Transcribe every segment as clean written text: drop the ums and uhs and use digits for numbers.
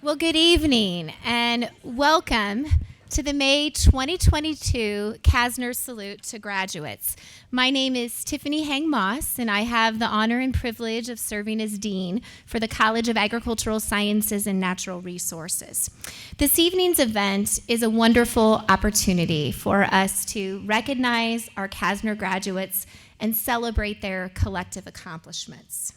Well, good evening and welcome to the May 2022 CASNR Salute to Graduates. My name is Tiffany Hang Moss, and I have the honor and privilege of serving as Dean for the College of Agricultural Sciences and Natural Resources. This evening's event is a wonderful opportunity for us to recognize our CASNR graduates and celebrate their collective accomplishments.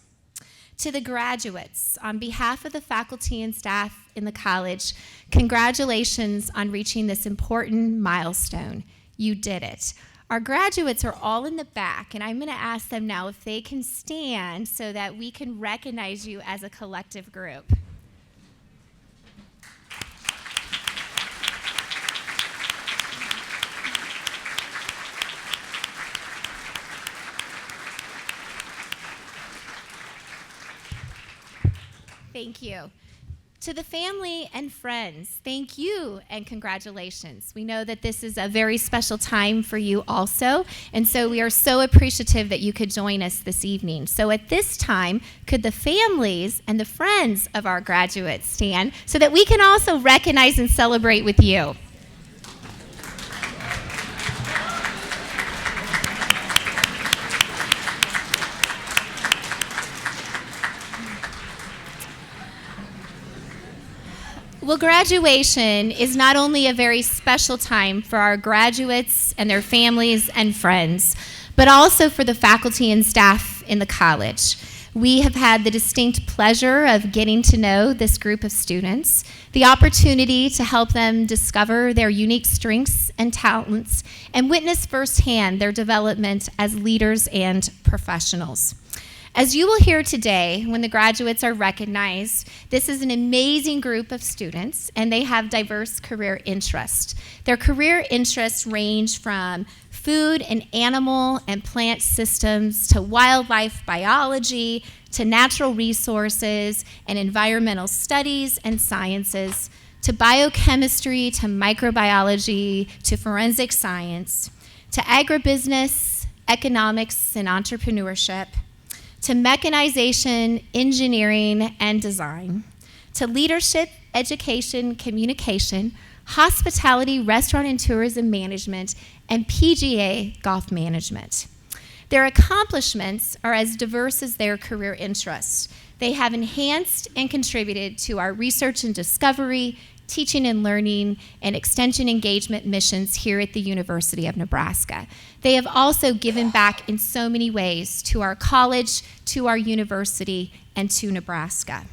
To the graduates, on behalf of the faculty and staff in the college, congratulations on reaching this important milestone. You did it. Our graduates are all in the back, and I'm going to ask them now if they can stand so that we can recognize you as a collective group. Thank you. To the family and friends, thank you and congratulations. We know that this is a very special time for you also, and so we are so appreciative that you could join us this evening. So at this time, could the families and the friends of our graduates stand so that we can also recognize and celebrate with you? Well, graduation is not only a very special time for our graduates and their families and friends, but also for the faculty and staff in the college. We have had the distinct pleasure of getting to know this group of students, the opportunity to help them discover their unique strengths and talents, and witness firsthand their development as leaders and professionals. As you will hear today, when the graduates are recognized, this is an amazing group of students, and they have diverse career interests. Their career interests range from food and animal and plant systems to wildlife biology to natural resources and environmental studies and sciences to biochemistry to microbiology to forensic science to agribusiness, economics, and entrepreneurship, to mechanization, engineering, and design, to leadership, education, communication, hospitality, restaurant and tourism management, and PGA golf management. Their accomplishments are as diverse as their career interests. They have enhanced and contributed to our research and discovery, teaching and learning, and extension engagement missions here at the University of Nebraska. They have also given back in so many ways to our college, to our university, and to Nebraska.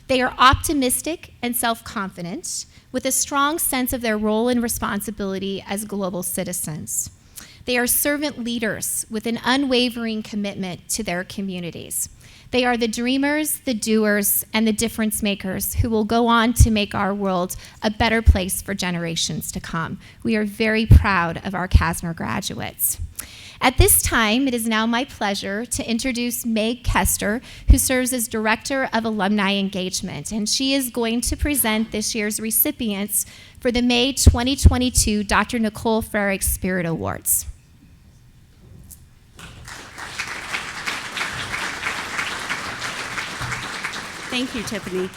They are optimistic and self-confident with a strong sense of their role and responsibility as global citizens. They are servant leaders with an unwavering commitment to their communities. They are the dreamers, the doers, and the difference makers who will go on to make our world a better place for generations to come. We are very proud of our CASNR graduates. At this time, it is now my pleasure to introduce Meg Kester, who serves as Director of Alumni Engagement, and she is going to present this year's recipients for the May 2022 Dr. Nicole Frerichs Spirit Awards. Thank you, Tiffany.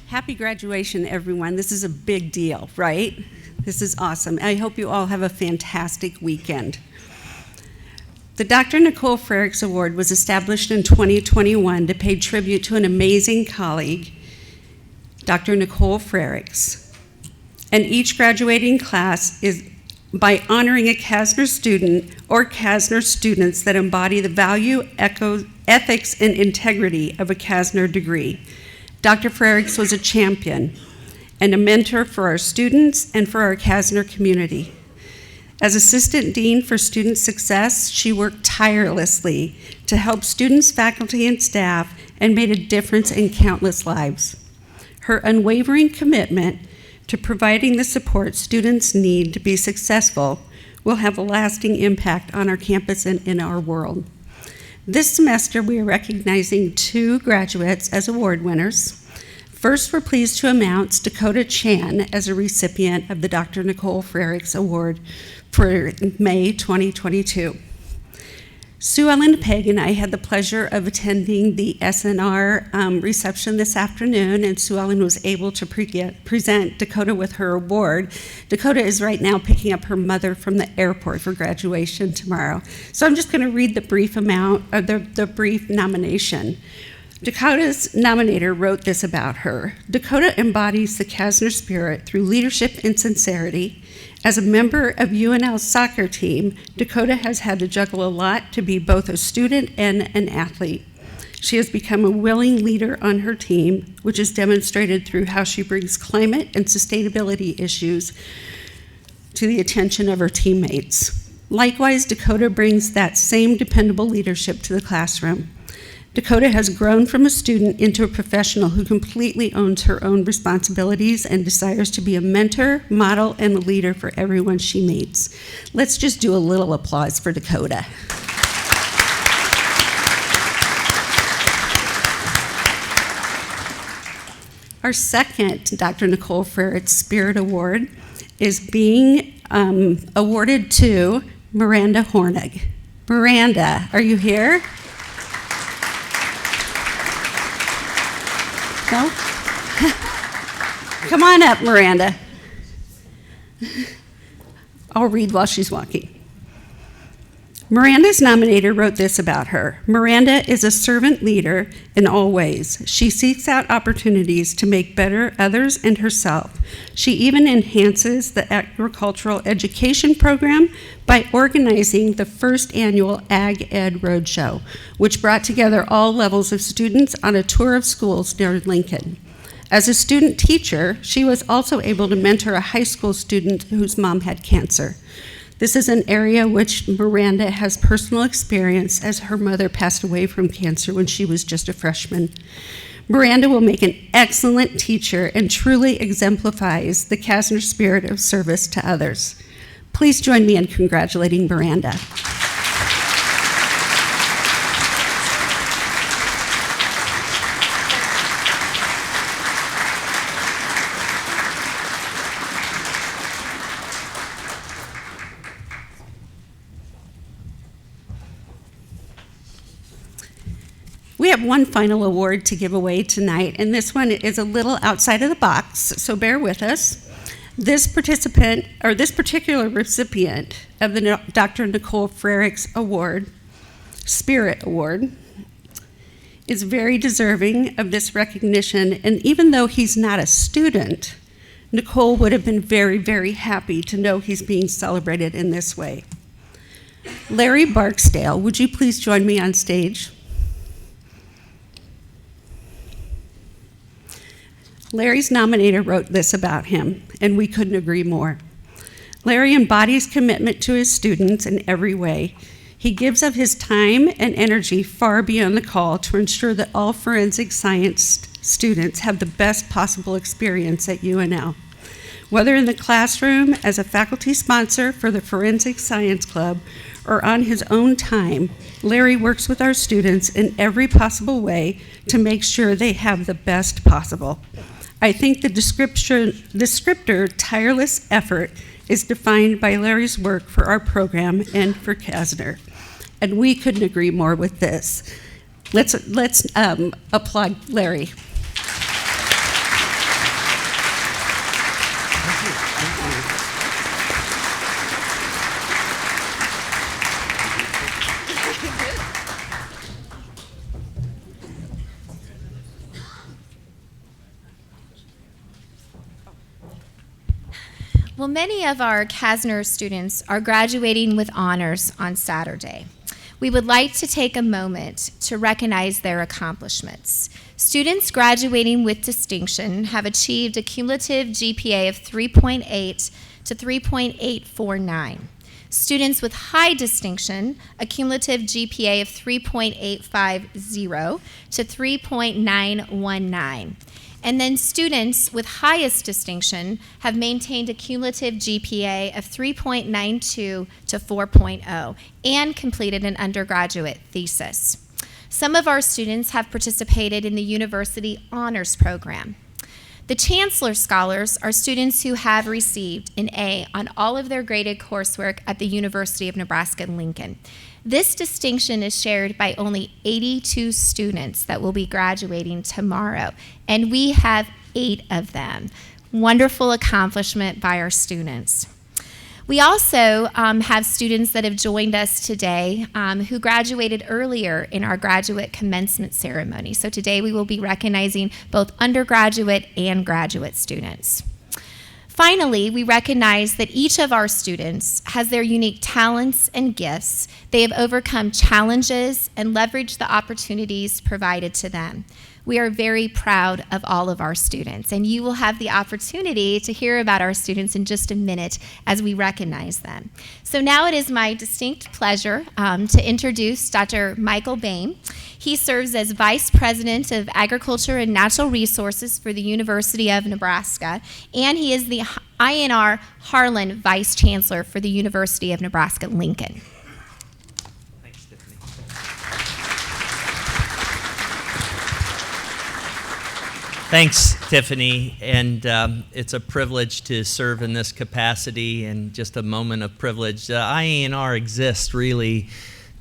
Happy graduation, everyone. This is a big deal, right? This is awesome. I hope you all have a fantastic weekend. The Dr. Nicole Frerichs Award was established in 2021 to pay tribute to an amazing colleague, Dr. Nicole Frerichs. And each graduating class is by honoring a CASNR student or CASNR students that embody the value, ethics, and integrity of a CASNR degree. Dr. Frerichs was a champion and a mentor for our students and for our CASNR community. As Assistant Dean for Student Success, she worked tirelessly to help students, faculty, and staff and made a difference in countless lives. Her unwavering commitment to providing the support students need to be successful will have a lasting impact on our campus and in our world. This semester, we are recognizing 2 graduates as award winners. First, we're pleased to announce Dakota Chan as a recipient of the Dr. Nicole Frerichs Award for May 2022. Sue Ellen Peg and I had the pleasure of attending the CASNR reception this afternoon, and Sue Ellen was able to present Dakota with her award. Dakota is right now picking up her mother from the airport for graduation tomorrow. So I'm just going to read the brief nomination. Dakota's nominator wrote this about her. Dakota embodies the CASNR spirit through leadership and sincerity. As a member of UNL's soccer team, Dakota has had to juggle a lot to be both a student and an athlete. She has become a willing leader on her team, which is demonstrated through how she brings climate and sustainability issues to the attention of her teammates. Likewise, Dakota brings that same dependable leadership to the classroom. Dakota has grown from a student into a professional who completely owns her own responsibilities and desires to be a mentor, model, and a leader for everyone she meets. Let's just do a little applause for Dakota. Our second Dr. Nicole Frerichs Spirit Award is being awarded to Miranda Hornig. Miranda, are you here? No? Come on up, Miranda. I'll read while she's walking. Miranda's nominator wrote this about her. Miranda is a servant leader in all ways. She seeks out opportunities to make better others and herself. She even enhances the agricultural education program by organizing the first annual Ag Ed Roadshow, which brought together all levels of students on a tour of schools near Lincoln. As a student teacher, she was also able to mentor a high school student whose mom had cancer. This is an area which Miranda has personal experience, as her mother passed away from cancer when she was just a freshman. Miranda will make an excellent teacher and truly exemplifies the CASNR spirit of service to others. Please join me in congratulating Miranda. We have one final award to give away tonight, and this one is a little outside of the box, so bear with us. This particular recipient of the Dr. Nicole Frerichs Award, Spirit Award, is very deserving of this recognition, and even though he's not a student, Nicole would have been very, very happy to know he's being celebrated in this way. Larry Barksdale, would you please join me on stage? Larry's nominator wrote this about him, and we couldn't agree more. Larry embodies commitment to his students in every way. He gives of his time and energy far beyond the call to ensure that all forensic science students have the best possible experience at UNL. Whether in the classroom, as a faculty sponsor for the Forensic Science Club, or on his own time, Larry works with our students in every possible way to make sure they have the best possible. I think the descriptor tireless effort is defined by Larry's work for our program and for CASNR, and we couldn't agree more with this. Let's applaud Larry. Well, many of our CASNR students are graduating with honors on Saturday. We would like to take a moment to recognize their accomplishments. Students graduating with distinction have achieved a cumulative GPA of 3.8 to 3.849. Students with high distinction, a cumulative GPA of 3.850 to 3.919. And then students with highest distinction have maintained a cumulative GPA of 3.92 to 4.0 and completed an undergraduate thesis. Some of our students have participated in the University Honors Program. The Chancellor Scholars are students who have received an A on all of their graded coursework at the University of Nebraska-Lincoln. This distinction is shared by only 82 students that will be graduating tomorrow, and we have 8 of them. Wonderful accomplishment by our students. We also have students that have joined us today who graduated earlier in our graduate commencement ceremony. So today we will be recognizing both undergraduate and graduate students. Finally, we recognize that each of our students has their unique talents and gifts. They have overcome challenges and leveraged the opportunities provided to them. We are very proud of all of our students, and you will have the opportunity to hear about our students in just a minute as we recognize them. So now it is my distinct pleasure to introduce Dr. Michael Bain. He serves as Vice President of Agriculture and Natural Resources for the University of Nebraska, and he is the INR Harlan Vice Chancellor for the University of Nebraska-Lincoln. Thanks, Tiffany, and it's a privilege to serve in this capacity, and just a moment of privilege. IANR exists really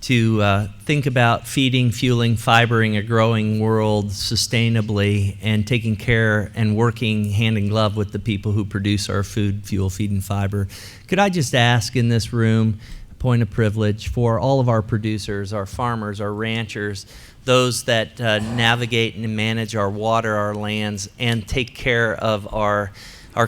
to think about feeding, fueling, fibering a growing world sustainably, and taking care and working hand in glove with the people who produce our food, fuel, feed, and fiber. Could I just ask in this room, a point of privilege, for all of our producers, our farmers, our ranchers, those that navigate and manage our water, our lands, and take care of our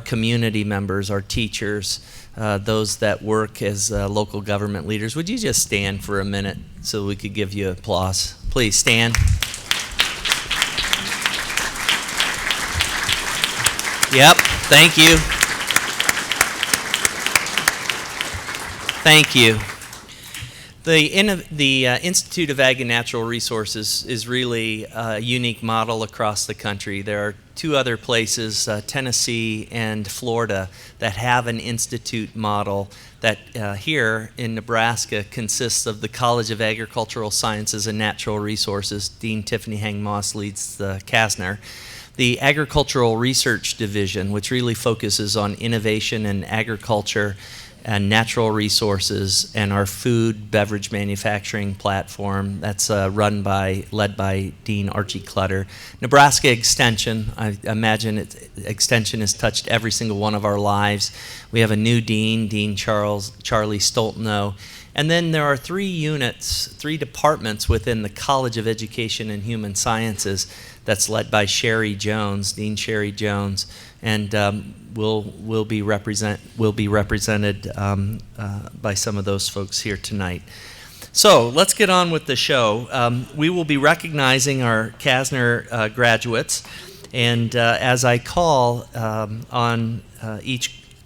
community members, our teachers, those that work as local government leaders. Would you just stand for a minute so we could give you applause? Please stand. Yep, thank you. Thank you. The Institute of Ag and Natural Resources is really a unique model across the country. There are 2 other places, Tennessee and Florida, that have an institute model that here in Nebraska consists of the College of Agricultural Sciences and Natural Resources. Dean Tiffany Hang-Moss leads the CASNR. The Agricultural Research Division, which really focuses on innovation in agriculture and natural resources, and our food beverage manufacturing platform that's led by Dean Archie Clutter. Nebraska Extension, I imagine Extension has touched every single one of our lives. We have a new dean, Dean Charlie Stoltenow. And then there are 3 departments within the College of Education and Human Sciences that's led by Shaylee Jones, Dean Shaylee Jones, and will be represented by some of those folks here tonight. So let's get on with the show. We will be recognizing our CASNR graduates, and as I call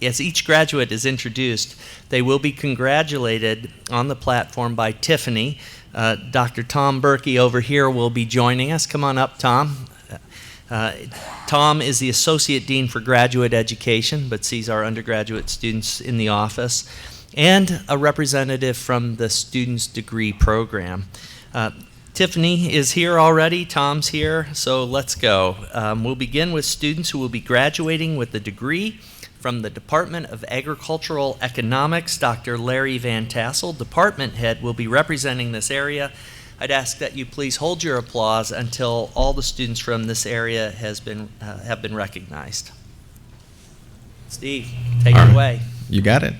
as each graduate is introduced, they will be congratulated on the platform by Tiffany. Dr. Tom Berkey over here will be joining us. Come on up, Tom. Tom is the Associate Dean for Graduate Education, but sees our undergraduate students in the office, and a representative from the Student's Degree Program. Tiffany is here already, Tom's here, so let's go. We'll begin with students who will be graduating with a degree from the Department of Agricultural Economics. Dr. Larry Van Tassel, Department Head, will be representing this area. I'd ask that you please hold your applause until all the students from this area have been recognized. Steve, take it away. You got it.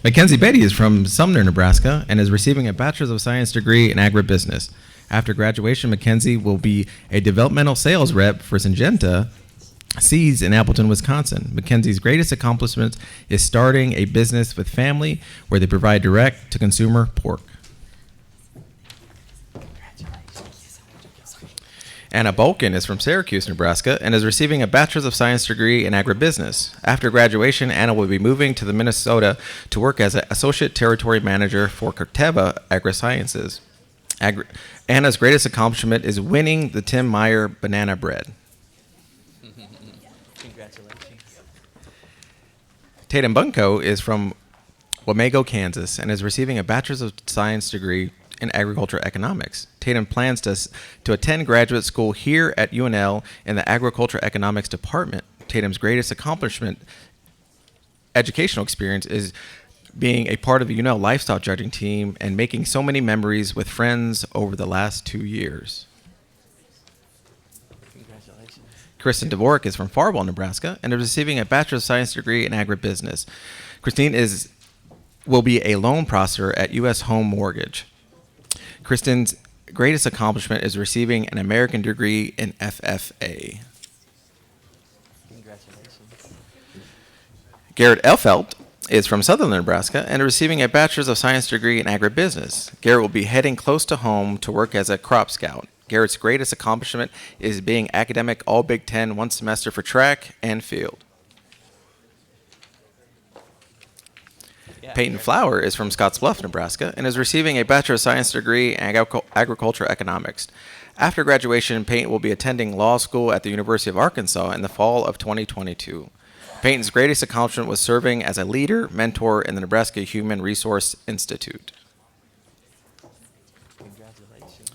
Mackenzie Beatty is from Sumner, Nebraska, and is receiving a Bachelor's of Science degree in agribusiness. After graduation, Mackenzie will be a developmental sales rep for Syngenta Seeds in Appleton, Wisconsin. Mackenzie's greatest accomplishment is starting a business with family where they provide direct-to-consumer pork. Anna Bolkin is from Syracuse, Nebraska, and is receiving a Bachelor's of Science degree in agribusiness. After graduation, Anna will be moving to Minnesota to work as an Associate Territory Manager for Corteva Agrisciences. Anna's greatest accomplishment is winning the Tim Meyer banana bread. Congratulations. Tatum Bunko is from Wamego, Kansas, and is receiving a Bachelor's of Science degree in agriculture economics. Tatum plans to attend graduate school here at UNL in the agriculture economics department. Tatum's greatest accomplishment, educational experience, is being a part of the UNL lifestyle judging team, and making so many memories with friends over the last 2 years. Congratulations. Kristen Dvorak is from Farwell, Nebraska, and is receiving a Bachelor of Science degree in agribusiness. Christine will be a loan processor at U.S. Home Mortgage. Kristen's greatest accomplishment is receiving an American degree in FFA. Congratulations. Garrett Elfeldt is from Southern Nebraska and is receiving a Bachelor's of Science degree in agribusiness. Garrett will be heading close to home to work as a crop scout. Garrett's greatest accomplishment is being academic All Big Ten one semester for track and field. Peyton Flower is from Scottsbluff, Nebraska, and is receiving a Bachelor of Science degree in agriculture economics. After graduation, Peyton will be attending law school at the University of Arkansas in the fall of 2022. Peyton's greatest accomplishment was serving as a leader, mentor in the Nebraska Human Resource Institute. Congratulations.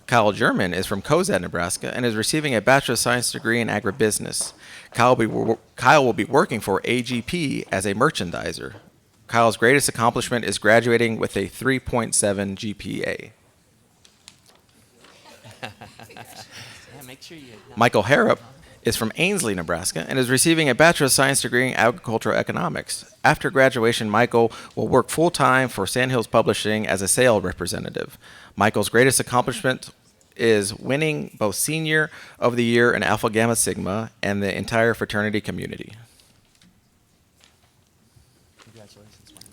Kyle German is from Cozad, Nebraska, and is receiving a Bachelor of Science degree in agribusiness. Kyle will be working for AGP as a merchandiser. Kyle's greatest accomplishment is graduating with a 3.7 GPA. Yeah, make sure you. Michael Harrop is from Ainsley, Nebraska, and is receiving a Bachelor of Science degree in agricultural economics. After graduation, Michael will work full-time for Sandhills Publishing as a sales representative. Michael's greatest accomplishment is winning both Senior of the Year in Alpha Gamma Sigma and the entire fraternity community. Congratulations, Michael.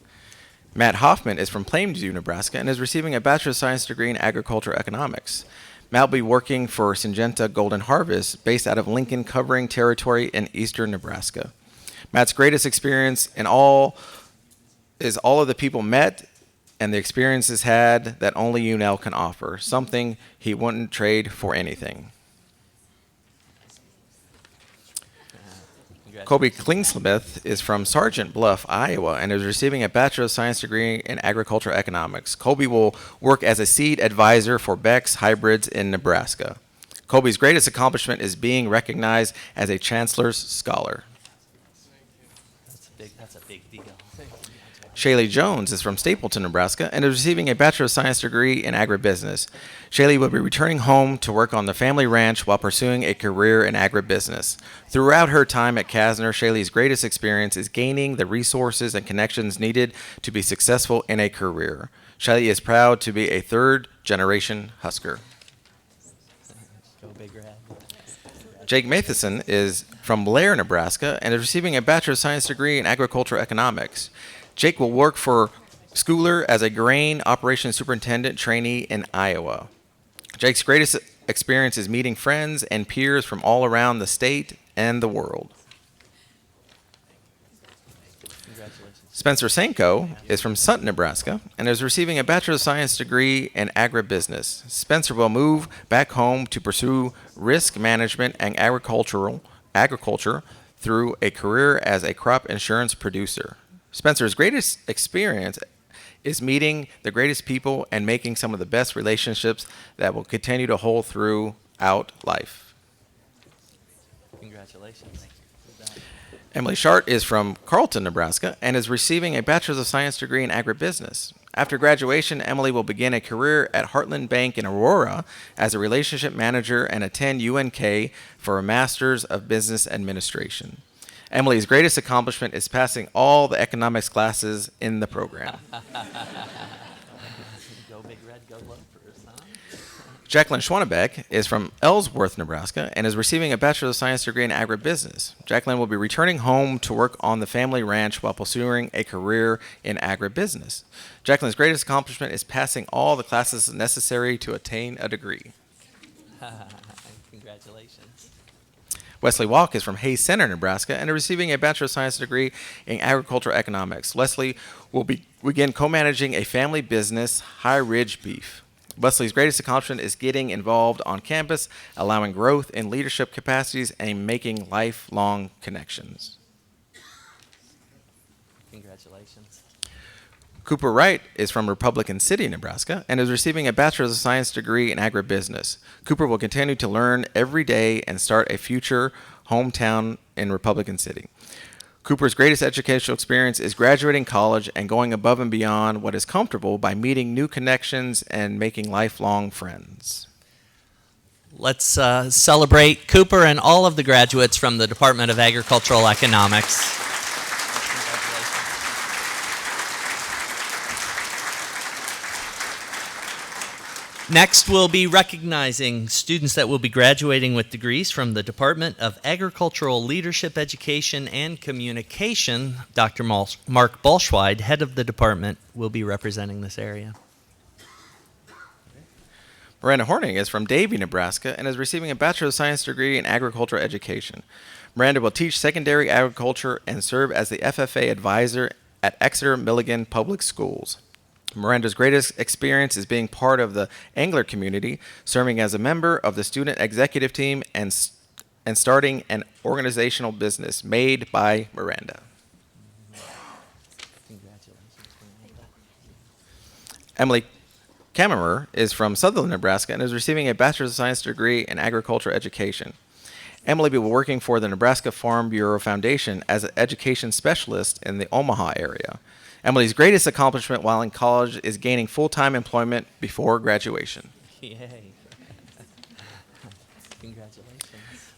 Matt Hoffman is from Plainview, Nebraska, and is receiving a Bachelor of Science degree in agricultural economics. Matt will be working for Syngenta Golden Harvest, based out of Lincoln Covering Territory in eastern Nebraska. Matt's greatest experience is all of the people met and the experiences had that only UNL can offer, something he wouldn't trade for anything. Kobe Klingsmith is from Sergeant Bluff, Iowa, and is receiving a Bachelor of Science degree in agricultural economics. Kobe will work as a seed advisor for Beck's Hybrids in Nebraska. Kobe's greatest accomplishment is being recognized as a Chancellor's Scholar. That's a big deal. Shaylee Jones is from Stapleton, Nebraska, and is receiving a Bachelor of Science degree in agribusiness. Shaylee will be returning home to work on the family ranch while pursuing a career in agribusiness. Throughout her time at CASNR, Shaylee's greatest experience is gaining the resources and connections needed to be successful in a career. Shaylee is proud to be a third-generation Husker. Go Big Red. Jake Matheson is from Blair, Nebraska, and is receiving a Bachelor of Science degree in agricultural economics. Jake will work for Schooler as a grain operations superintendent trainee in Iowa. Jake's greatest experience is meeting friends and peers from all around the state and the world. Congratulations. Spencer Sanko is from Sutton, Nebraska, and is receiving a Bachelor of Science degree in agribusiness. Spencer will move back home to pursue risk management and agriculture through a career as a crop insurance producer. Spencer's greatest experience is meeting the greatest people and making some of the best relationships that will continue to hold throughout life. Congratulations. Emily Shart is from Carlton, Nebraska, and is receiving a Bachelor of Science degree in agribusiness. After graduation, Emily will begin a career at Heartland Bank in Aurora as a relationship manager and attend UNK for a Master's of Business Administration. Emily's greatest accomplishment is passing all the economics classes in the program. Go Big Red, go Loafers, huh? Jacqueline Schwanebeck is from Ellsworth, Nebraska, and is receiving a Bachelor of Science degree in agribusiness. Jacqueline will be returning home to work on the family ranch while pursuing a career in agribusiness. Jacqueline's greatest accomplishment is passing all the classes necessary to attain a degree. Congratulations. Wesley Walk is from Hayes Center, Nebraska, and is receiving a Bachelor of Science degree in agricultural economics. Wesley will begin co-managing a family business, High Ridge Beef. Wesley's greatest accomplishment is getting involved on campus, allowing growth in leadership capacities, and making lifelong connections. Congratulations. Cooper Wright is from Republican City, Nebraska, and is receiving a Bachelor of Science degree in agribusiness. Cooper will continue to learn every day and start a future hometown in Republican City. Cooper's greatest educational experience is graduating college and going above and beyond what is comfortable by meeting new connections and making lifelong friends. Let's celebrate Cooper and all of the graduates from the Department of Agricultural Economics. Next, we'll be recognizing students that will be graduating with degrees from the Department of Agricultural Leadership Education and Communication. Dr. Mark Bolschweid, head of the department, will be representing this area. Miranda Horning is from Davie, Nebraska, and is receiving a Bachelor of Science degree in Agricultural Education. Miranda will teach secondary agriculture and serve as the FFA advisor at Exeter Milligan Public Schools. Miranda's greatest experience is being part of the angler community, serving as a member of the student executive team, and starting an organizational business made by Miranda. Emily Kammerer is from Sutherland, Nebraska, and is receiving a Bachelor of Science degree in Agriculture Education. Emily will be working for the Nebraska Farm Bureau Foundation as an education specialist in the Omaha area. Emily's greatest accomplishment while in college is gaining full-time employment before graduation. Yay. Congratulations.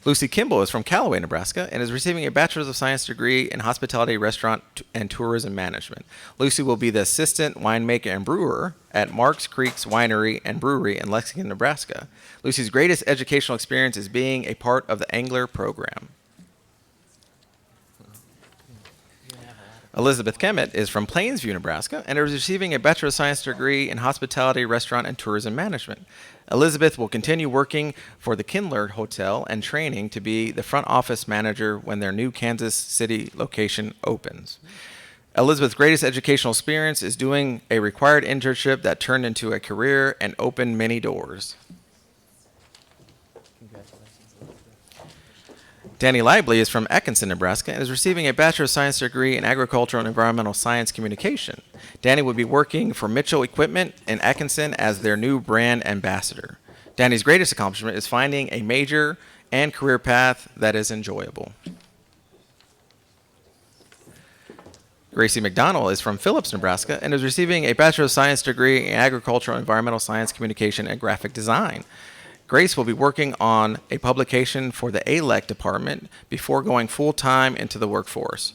Lucy Kimball is from Callaway, Nebraska, and is receiving a Bachelor of Science degree in Hospitality, Restaurant, and Tourism Management. Lucy will be the assistant winemaker and brewer at Marks Creek's Winery and Brewery in Lexington, Nebraska. Lucy's greatest educational experience is being a part of the Angler program. Elizabeth Kemet is from Plainsview, Nebraska, and is receiving a Bachelor of Science degree in Hospitality, Restaurant, and Tourism Management. Elizabeth will continue working for the Kindler Hotel and training to be the front office manager when their new Kansas City location opens. Elizabeth's greatest educational experience is doing a required internship that turned into a career and opened many doors. Danny Lively is from Atkinson, Nebraska, and is receiving a Bachelor of Science degree in Agricultural and Environmental Science Communication. Danny will be working for Mitchell Equipment in Atkinson as their new brand ambassador. Danny's greatest accomplishment is finding a major and career path that is enjoyable. Gracie McDonald is from Phillips, Nebraska, and is receiving a Bachelor of Science degree in Agricultural and Environmental Science Communication and Graphic Design. Grace will be working on a publication for the ALEC department before going full-time into the workforce.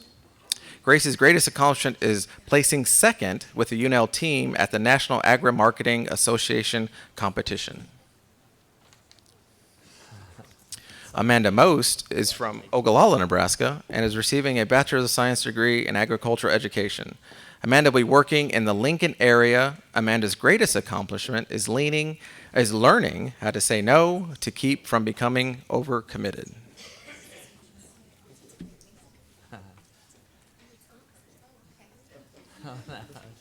Grace's greatest accomplishment is placing second with the UNL team at the National Agri-Marketing Association competition. Amanda Most is from Ogallala, Nebraska, and is receiving a Bachelor of Science degree in Agricultural Education. Amanda will be working in the Lincoln area. Amanda's greatest accomplishment is learning how to say no to keep from becoming overcommitted.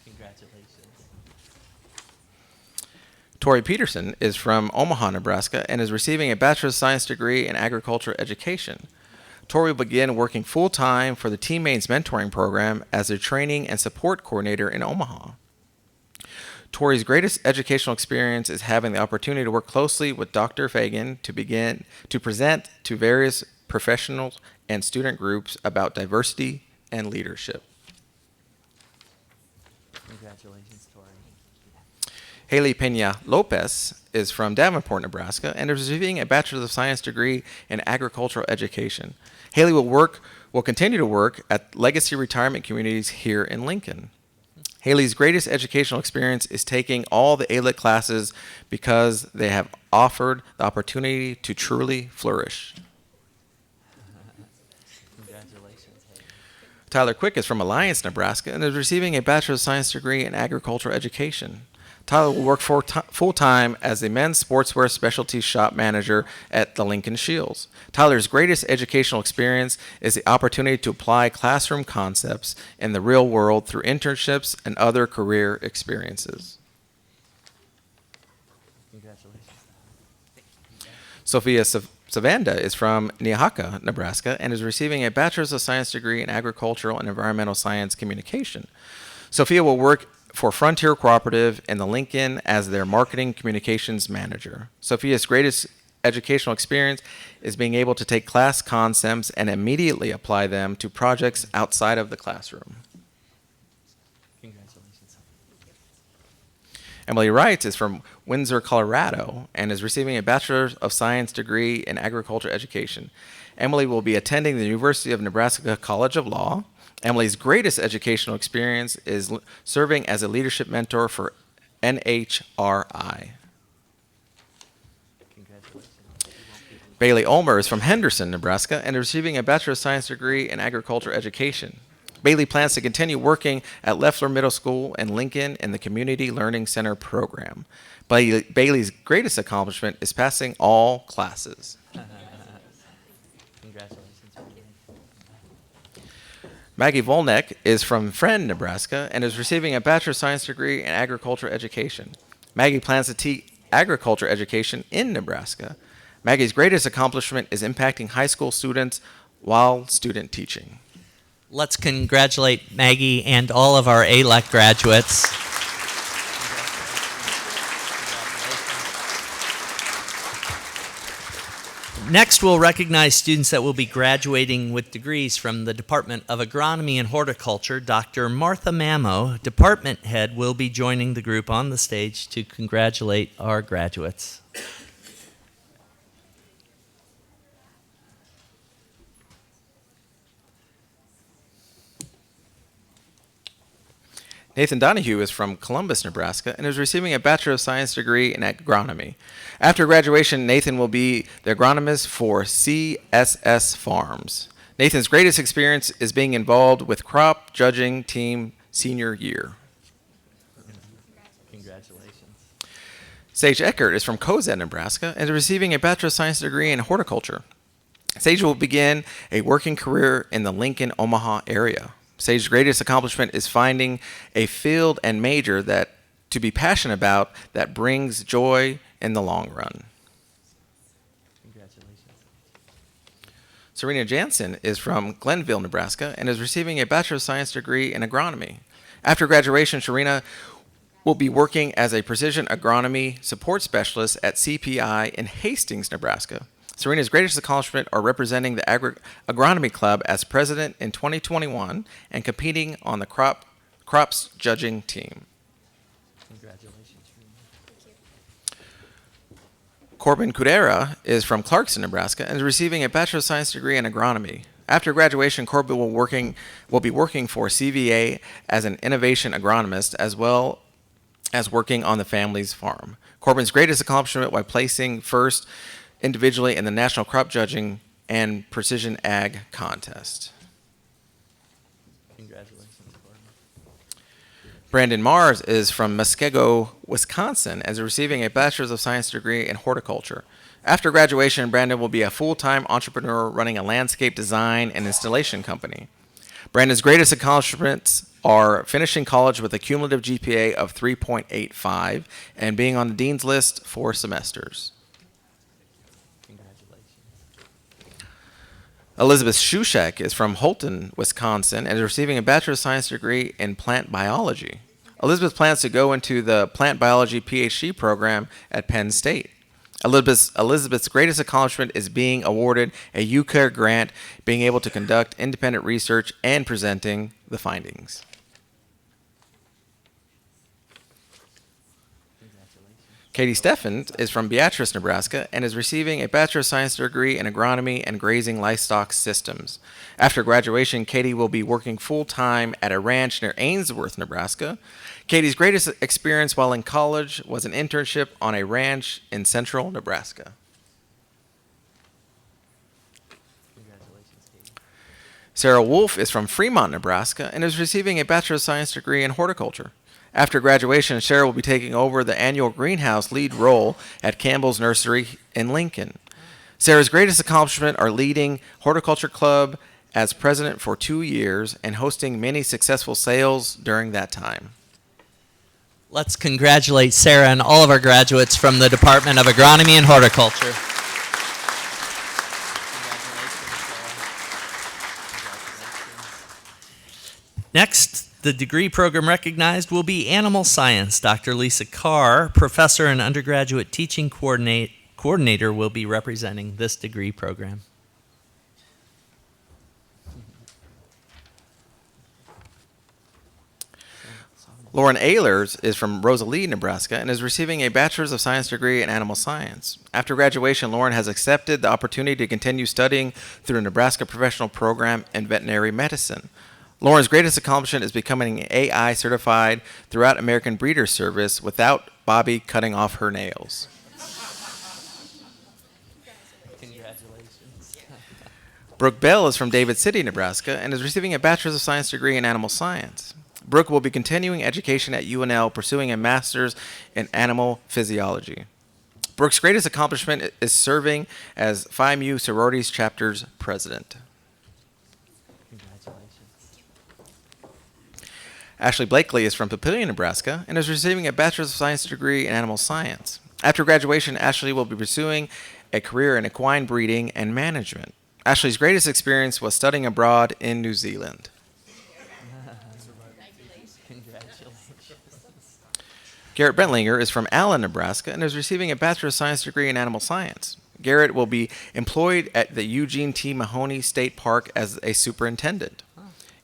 Congratulations. Tori Peterson is from Omaha, Nebraska, and is receiving a Bachelor of Science degree in Agriculture Education. Tori will begin working full-time for the Teammates Mentoring Program as their training and support coordinator in Omaha. Tori's greatest educational experience is having the opportunity to work closely with Dr. Fagan to present to various professionals and student groups about diversity and leadership. Congratulations, Tori. Haley Pena Lopez is from Davenport, Nebraska, and is receiving a Bachelor of Science degree in Agricultural Education. Haley will continue to work at Legacy Retirement Communities here in Lincoln. Haley's greatest educational experience is taking all the ALEC classes because they have offered the opportunity to truly flourish. Congratulations, Haley. Tyler Quick is from Alliance, Nebraska, and is receiving a Bachelor of Science degree in Agricultural Education. Tyler will work full-time as a men's sportswear specialty shop manager at the Lincoln Shields. Tyler's greatest educational experience is the opportunity to apply classroom concepts in the real world through internships and other career experiences. Congratulations. Sophia Savanda is from Neahaka, Nebraska, and is receiving a Bachelor's of Science degree in Agricultural and Environmental Science Communication. Sophia will work for Frontier Cooperative in the Lincoln as their marketing communications manager. Sophia's greatest educational experience is being able to take class concepts and immediately apply them to projects outside of the classroom. Congratulations. Emily Wright is from Windsor, Colorado, and is receiving a Bachelor of Science degree in Agriculture Education. Emily will be attending the University of Nebraska College of Law. Emily's greatest educational experience is serving as a leadership mentor for NHRI. Bailey Ulmer is from Henderson, Nebraska, and is receiving a Bachelor of Science degree in Agriculture Education. Bailey plans to continue working at Leffler Middle School in Lincoln in the Community Learning Center program. Bailey's greatest accomplishment is passing all classes. Congratulations. Maggie Volnek is from Friend, Nebraska, and is receiving a Bachelor of Science degree in Agriculture Education. Maggie plans to teach agriculture education in Nebraska. Maggie's greatest accomplishment is impacting high school students while student teaching. Let's congratulate Maggie and all of our ALEC graduates. Next, we'll recognize students that will be graduating with degrees from the Department of Agronomy and Horticulture. Dr. Martha Mamo, department head, will be joining the group on the stage to congratulate our graduates. Nathan Donahue is from Columbus, Nebraska, and is receiving a Bachelor of Science degree in Agronomy. After graduation, Nathan will be the agronomist for CSS Farms. Nathan's greatest experience is being involved with crop judging team senior year. Congratulations. Sage Eckert is from Cozad, Nebraska, and is receiving a Bachelor of Science degree in Horticulture. Sage will begin a working career in the Lincoln, Omaha area. Sage's greatest accomplishment is finding a field and major that to be passionate about that brings joy in the long run. Congratulations. Serena Jansen is from Glenville, Nebraska, and is receiving a Bachelor of Science degree in Agronomy. After graduation, Serena will be working as a precision agronomy support specialist at CPI in Hastings, Nebraska. Serena's greatest accomplishment are representing the Agronomy Club as president in 2021 and competing on the crops judging team. Congratulations. Corbin Kudera is from Clarkson, Nebraska, and is receiving a Bachelor of Science degree in Agronomy. After graduation, Corbin will be working for CVA as an innovation agronomist as well as working on the family's farm. Corbin's greatest accomplishment while placing first individually in the National Crop Judging and Precision Ag Contest. Congratulations, Corbin. Brandon Mars is from Muskego, Wisconsin, and is receiving a Bachelor of Science degree in Horticulture. After graduation, Brandon will be a full-time entrepreneur running a landscape design and installation company. Brandon's greatest accomplishments are finishing college with a cumulative GPA of 3.85 and being on the Dean's List 4 semesters. Elizabeth Shushek is from Holton, Wisconsin, and is receiving a Bachelor of Science degree in Plant Biology. Elizabeth plans to go into the Plant Biology PhD program at Penn State. Elizabeth's greatest accomplishment is being awarded a UCARE grant, being able to conduct independent research and presenting the findings. Katie Steffens is from Beatrice, Nebraska, and is receiving a Bachelor of Science degree in Agronomy and Grazing Livestock Systems. After graduation, Katie will be working full-time at a ranch near Ainsworth, Nebraska. Katie's greatest experience while in college was an internship on a ranch in central Nebraska. Congratulations, Katie. Sarah Wolfe is from Fremont, Nebraska, and is receiving a Bachelor of Science degree in Horticulture. After graduation, Sarah will be taking over the annual greenhouse lead role at Campbell's Nursery in Lincoln. Sarah's greatest accomplishment are leading Horticulture Club as president for 2 years and hosting many successful sales during that time. Let's congratulate Sarah and all of our graduates from the Department of Agronomy and Horticulture. Next, the degree program recognized will be Animal Science. Dr. Lisa Carr, professor and undergraduate teaching coordinator coordinator will be representing this degree program. Lauren Ehlers is from Rosalie, Nebraska, and is receiving a Bachelor's of Science degree in Animal Science. After graduation, Lauren has accepted the opportunity to continue studying through the Nebraska Professional Program in Veterinary Medicine. Lauren's greatest accomplishment is becoming AI certified throughout American Breeder Service without Bobby cutting off her nails. Congratulations. Brook Bell is from David City, Nebraska, and is receiving a Bachelor's of Science degree in Animal Science. Brooke will be continuing education at UNL, pursuing a master's in animal physiology. Brooke's greatest accomplishment is serving as Phi Mu Sororities Chapter's president. Congratulations. Ashley Blakely is from Papillion, Nebraska, and is receiving a Bachelor's of Science degree in Animal Science. After graduation, Ashley will be pursuing a career in equine breeding and management. Ashley's greatest experience was studying abroad in New Zealand. Garrett Bentlinger is from Allen, Nebraska, and is receiving a Bachelor's of Science degree in Animal Science. Garrett will be employed at the Eugene T. Mahoney State Park as a superintendent.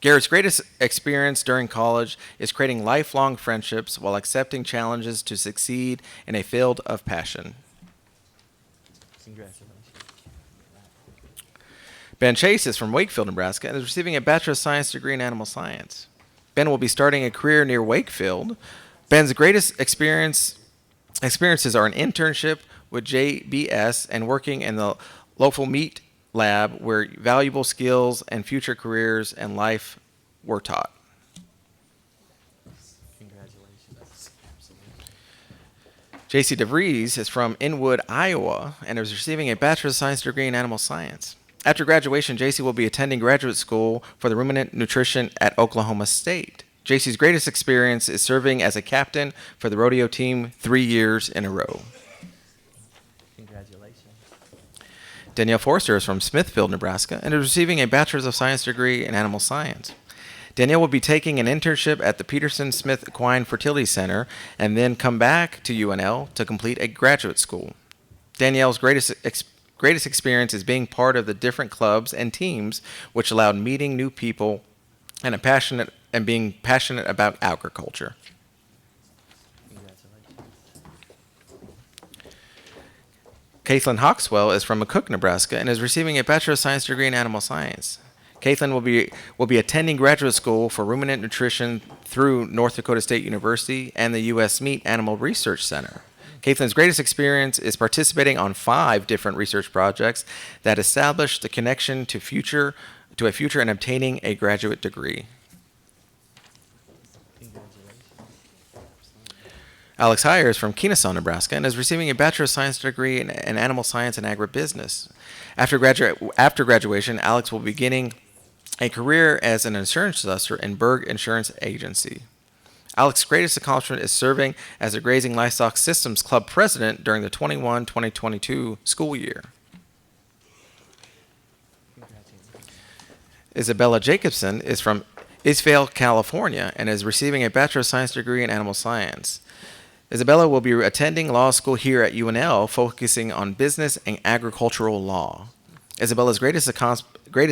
Garrett's greatest experience during college is creating lifelong friendships while accepting challenges to succeed in a field of passion. Congratulations. Ben Chase is from Wakefield, Nebraska, and is receiving a Bachelor's of Science degree in Animal Science. Ben will be starting a career near Wakefield. Ben's greatest experiences are an internship with JBS and working in the local meat lab where valuable skills and future careers and life were taught. Congratulations. JC DeVries is from Inwood, Iowa, and is receiving a Bachelor's of Science degree in Animal Science. After graduation, JC will be attending graduate school for the ruminant nutrition at Oklahoma State. JC's greatest experience is serving as a captain for the rodeo team 3 years in a row. Congratulations. Danielle Forster is from Smithfield, Nebraska, and is receiving a Bachelor's of Science degree in Animal Science. Danielle will be taking an internship at the Peterson Smith Equine Fertility Center and then come back to UNL to complete a graduate school. Danielle's greatest experience is being part of the different clubs and teams, which allowed meeting new people and being passionate about agriculture. Congratulations. Caitlin Hawkswell is from McCook, Nebraska, and is receiving a Bachelor's of Science degree in Animal Science. Caitlin will be attending graduate school for ruminant nutrition through North Dakota State University and the U.S. Meat Animal Research Center. Caitlin's greatest experience is participating on 5 different research projects that establish the connection to a future and obtaining a graduate degree. Alex Heyer is from Kenesaw, Nebraska, and is receiving a Bachelor's of Science degree in Animal Science and Agribusiness. After graduation, Alex will be beginning a career as an insurance adjuster in Berg Insurance Agency. Alex's greatest accomplishment is serving as a Grazing Livestock Systems Club president during the 21-2022 school year. Isabella Jacobson is from Isvale, California, and is receiving a Bachelor's of Science degree in Animal Science. Isabella will be attending law school here at UNL, focusing on business and agricultural law. Isabella's greatest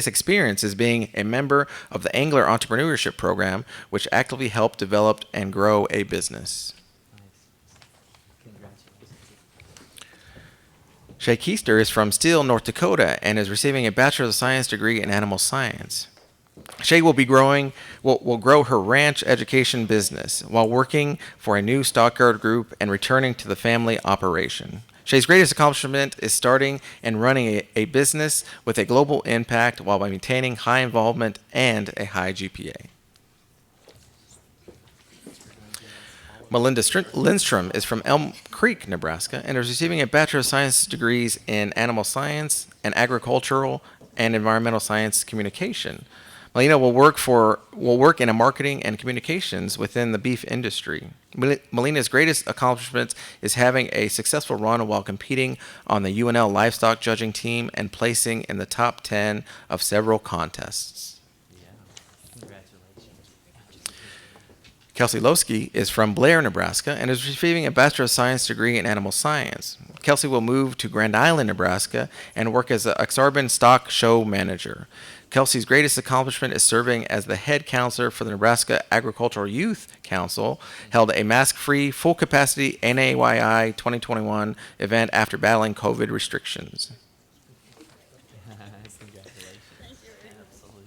experience is being a member of the Angler Entrepreneurship Program, which actively helped develop and grow a business. Shay Keister is from Steele, North Dakota, and is receiving a Bachelor's of Science degree in Animal Science. Shay will grow her ranch education business while working for a new stockyard group and returning to the family operation. Shay's greatest accomplishment is starting and running a business with a global impact while maintaining high involvement and a high GPA. Melinda Lindstrom is from Elm Creek, Nebraska, and is receiving a Bachelor's of Science degrees in Animal Science and Agricultural and Environmental Science Communication. Melina will work in a marketing and communications within the beef industry. Melina's greatest accomplishment is having a successful run while competing on the UNL livestock judging team and placing in the top 10 of several contests. Yeah. Congratulations. Kelsey Losky is from Blair, Nebraska, and is receiving a Bachelor of Science degree in Animal Science. Kelsey will move to Grand Island, Nebraska, and work as an Exarban stock show manager. Kelsey's greatest accomplishment is serving as the head counselor for the Nebraska Agricultural Youth Council, held a mask-free, full-capacity NAYI 2021 event after battling COVID restrictions.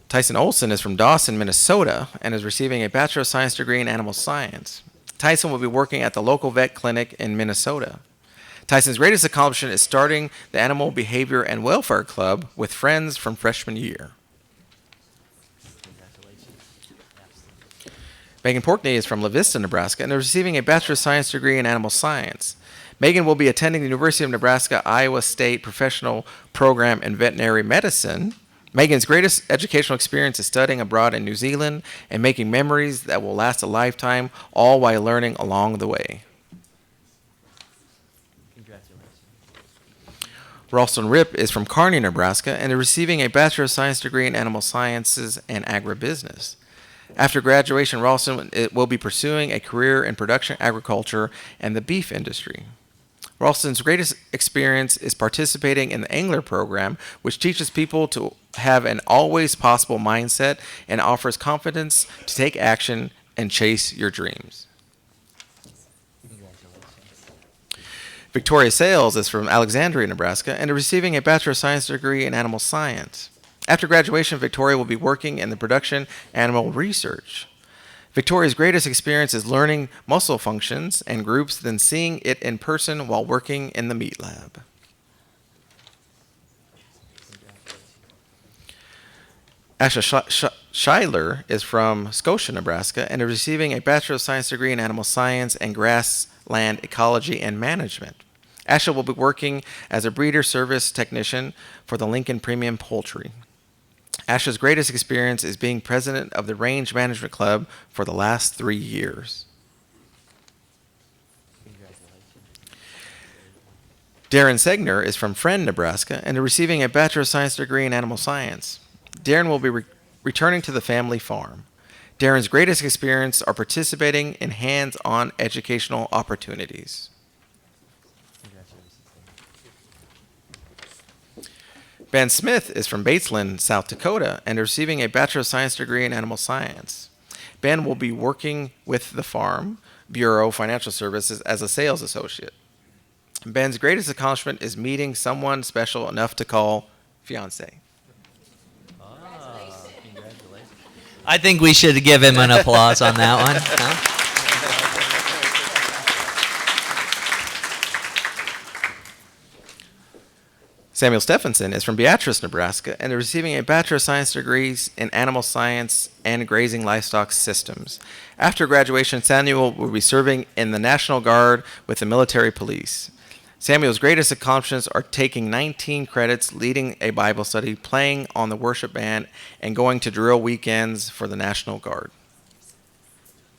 Tyson Olsen is from Dawson, Minnesota, and is receiving a Bachelor of Science degree in Animal Science. Tyson will be working at the local vet clinic in Minnesota. Tyson's greatest accomplishment is starting the Animal Behavior and Welfare Club with friends from freshman year. Megan Portney is from La Vista, Nebraska, and is receiving a Bachelor of Science degree in Animal Science. Megan will be attending the University of Nebraska-Iowa State Professional Program in Veterinary Medicine. Megan's greatest educational experience is studying abroad in New Zealand and making memories that will last a lifetime, all while learning along the way. Congratulations. Ralston Ripp is from Kearney, Nebraska, and is receiving a Bachelor of Science degree in Animal Sciences and Agribusiness. After graduation, Ralston will be pursuing a career in production agriculture and the beef industry. Ralston's greatest experience is participating in the Angler program, which teaches people to have an always possible mindset and offers confidence to take action and chase your dreams. Victoria Sales is from Alexandria, Nebraska, and is receiving a Bachelor of Science degree in Animal Science. After graduation, Victoria will be working in the production animal research. Victoria's greatest experience is learning muscle functions and groups, then seeing it in person while working in the meat lab. Asha Schuyler is from Scotia, Nebraska, and is receiving a Bachelor of Science degree in Animal Science and Grassland Ecology and Management. Asha will be working as a breeder service technician for the Lincoln Premium Poultry. Asha's greatest experience is being president of the Range Management Club for the last 3 years. Darren Segner is from Friend, Nebraska, and is receiving a Bachelor of Science degree in Animal Science. Darren will be returning to the family farm. Darren's greatest experience are participating in hands-on educational opportunities. Ben Smith is from Batesland, South Dakota, and is receiving a Bachelor of Science degree in Animal Science. Ben will be working with the Farm Bureau Financial Services as a sales associate. Ben's greatest accomplishment is meeting someone special enough to call fiancé. Congratulations. I think we should give him an applause on that one. Huh? Samuel Stephenson is from Beatrice, Nebraska, and is receiving a Bachelor of Science degrees in Animal Science and Grazing Livestock Systems. After graduation, Samuel will be serving in the National Guard with the Military Police. Samuel's greatest accomplishments are taking 19 credits, leading a Bible study, playing on the worship band, and going to drill weekends for the National Guard.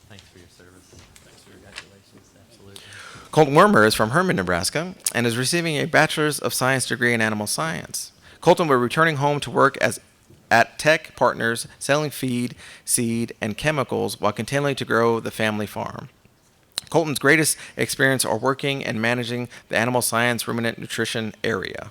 Thanks for your service. Thanks for your congratulations. Absolutely. Colt Wermer is from Herman, Nebraska, and is receiving a Bachelor's of Science degree in Animal Science. Colton will be returning home to work at Tech Partners, selling feed, seed, and chemicals while continuing to grow the family farm. Colton's greatest experience are working and managing the animal science ruminant nutrition area.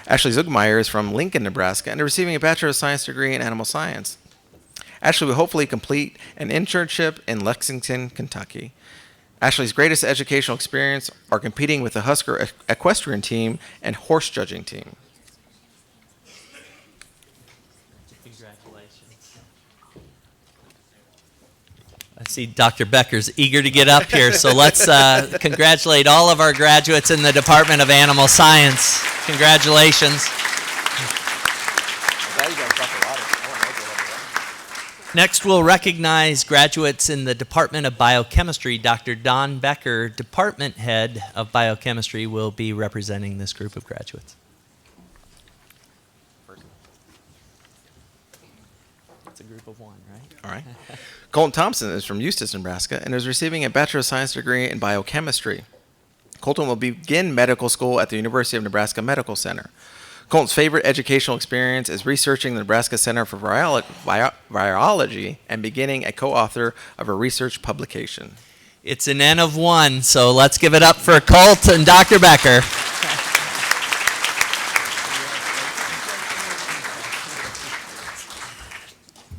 Ashley Zugemeyer is from Lincoln, Nebraska, and is receiving a Bachelor of Science degree in Animal Science. Ashley will hopefully complete an internship in Lexington, Kentucky. Ashley's greatest educational experience are competing with the Husker equestrian team and horse judging team. Congratulations. I see Dr. Becker's eager to get up here, so let's congratulate all of our graduates in the Department of Animal Science. Congratulations. Next, we'll recognize graduates in the Department of Biochemistry. Dr. Don Becker, Department Head of Biochemistry, will be representing this group of graduates. It's a group of one, right? All right. Colin Thompson is from Eustis, Nebraska, and is receiving a Bachelor of Science degree in Biochemistry. Colton will begin medical school at the University of Nebraska Medical Center. Colton's favorite educational experience is researching the Nebraska Center for Virology and beginning a co-author of a research publication. It's an N of 1, so let's give it up for Colt and Dr. Becker.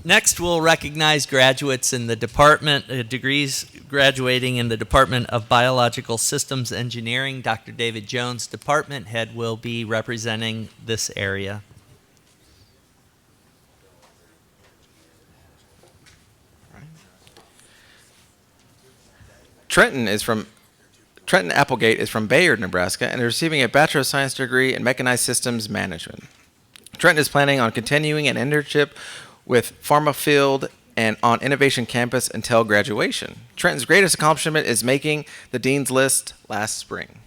Next, we'll recognize graduates in the department, degrees graduating in the Department of Biological Systems Engineering. Dr. David Jones, department head, will be representing this area. Trenton Applegate is from Bayard, Nebraska, and is receiving a Bachelor of Science degree in Mechanized Systems Management. Trenton is planning on continuing an internship with Pharmafield and on Innovation Campus until graduation. Trenton's greatest accomplishment is making the Dean's List last spring.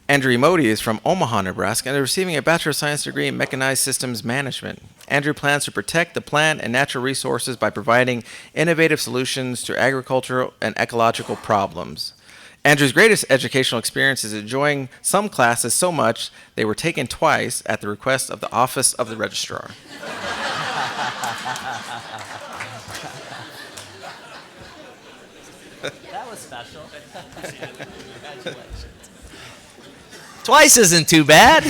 Andrew Modi is from Omaha, Nebraska, and is receiving a Bachelor of Science degree in Mechanized Systems Management. Andrew plans to protect the plant and natural resources by providing innovative solutions to agricultural and ecological problems. Andrew's greatest educational experience is enjoying some classes so much they were taken twice at the request of the Office of the Registrar. That was special. Congratulations. Twice isn't too bad.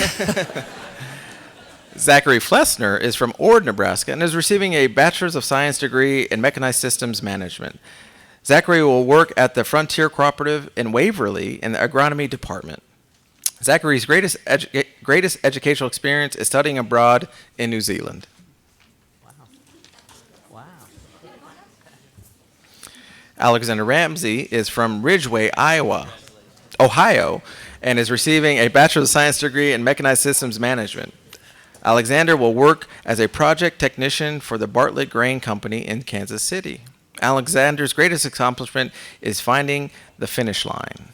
Zachary Flessner is from Ord, Nebraska, and is receiving a Bachelor's of Science degree in Mechanized Systems Management. Zachary will work at the Frontier Cooperative in Waverly in the Agronomy department. Zachary's greatest educational experience is studying abroad in New Zealand. Wow. Alexander Ramsey is from Ridgeway, Ohio, and is receiving a Bachelor of Science degree in Mechanized Systems Management. Alexander will work as a project technician for the Bartlett Grain Company in Kansas City. Alexander's greatest accomplishment is finding the finish line.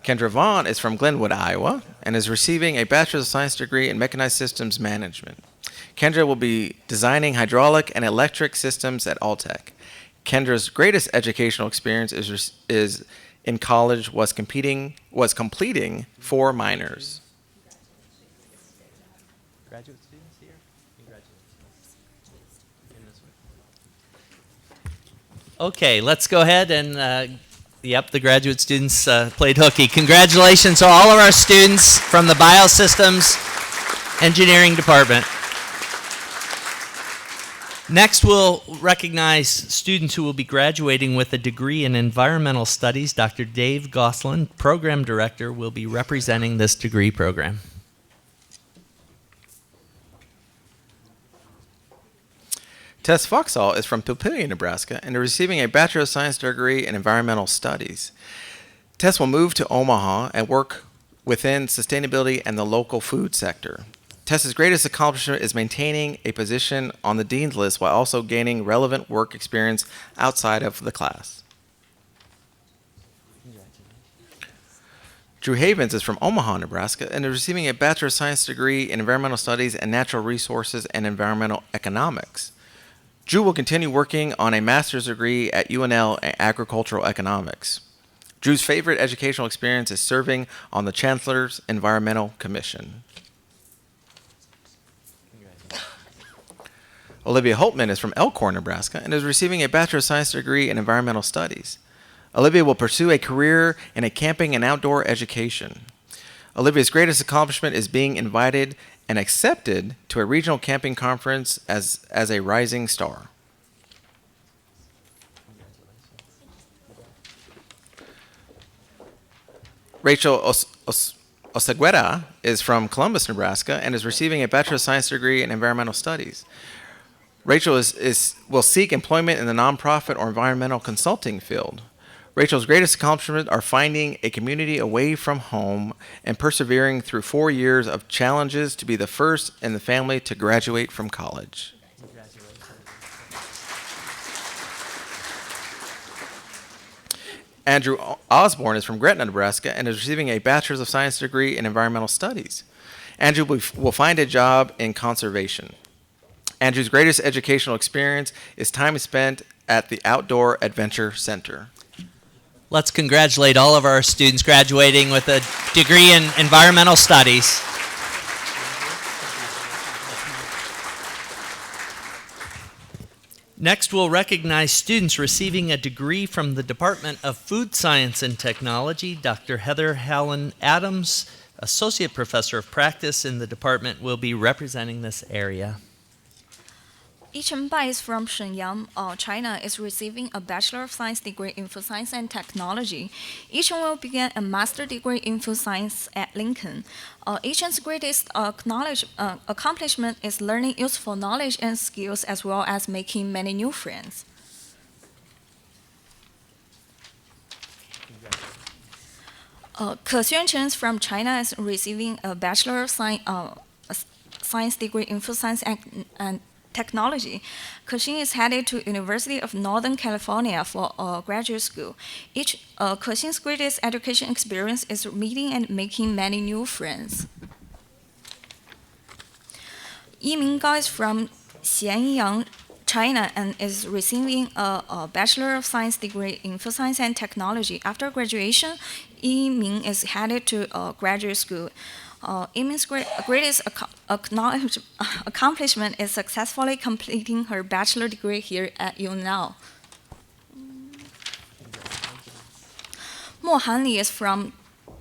Kendra Vaughn is from Glenwood, Iowa, and is receiving a Bachelor of Science degree in Mechanized Systems Management. Kendra will be designing hydraulic and electric systems at Alltech. Kendra's greatest educational experience is in college was completing 4 minors. Graduate students here? Okay, let's go ahead and, the graduate students played hooky. Congratulations to all of our students from the Biosystems Engineering Department. Next, we'll recognize students who will be graduating with a degree in Environmental Studies. Dr. Dave Goslin, Program Director, will be representing this degree program. Tess Foxall is from Papillion, Nebraska, and is receiving a Bachelor of Science degree in Environmental Studies. Tess will move to Omaha and work within sustainability and the local food sector. Tess's greatest accomplishment is maintaining a position on the Dean's List while also gaining relevant work experience outside of the class. Drew Havens is from Omaha, Nebraska, and is receiving a Bachelor of Science degree in Environmental Studies and Natural Resources and Environmental Economics. Drew will continue working on a master's degree at UNL in Agricultural Economics. Drew's favorite educational experience is serving on the Chancellor's Environmental Commission. Olivia Holtman is from Elkhorn, Nebraska, and is receiving a Bachelor of Science degree in Environmental Studies. Olivia will pursue a career in a camping and outdoor education. Olivia's greatest accomplishment is being invited and accepted to a regional camping conference as a rising star. Rachel Oseguera is from Columbus, Nebraska, and is receiving a Bachelor of Science degree in Environmental Studies. Rachel will seek employment in the nonprofit or environmental consulting field. Rachel's greatest accomplishments are finding a community away from home and persevering through 4 years of challenges to be the first in the family to graduate from college. Andrew Osborne is from Gretna, Nebraska, and is receiving a Bachelor's of Science degree in Environmental Studies. Andrew will find a job in conservation. Andrew's greatest educational experience is time spent at the Outdoor Adventure Center. Let's congratulate all of our students graduating with a degree in environmental studies. Next, we'll recognize students receiving a degree from the Department of Food Science and Technology. Dr. Heather Hallen Adams, Associate Professor of Practice in the department, will be representing this area. Yichen Bai is from Shenyang, China, is receiving a Bachelor of Science degree in Food Science and Technology. Yichen will begin a Master degree in Food Science at Lincoln. Yichen's greatest accomplishment is learning useful knowledge and skills as well as making many new friends. Ke Xuanchen is from China, is receiving a Bachelor of Science degree in Food Science and Technology. Ke-Xin is headed to University of Northern California for graduate school. Ke-Xin's greatest education experience is meeting and making many new friends. Yiming Gao is from Xianyang, China, and is receiving a Bachelor of Science degree in Food Science and Technology. After graduation, Yiming is headed to graduate school. Yiming's greatest accomplishment is successfully completing her bachelor degree here at UNL. Mo Hanli is from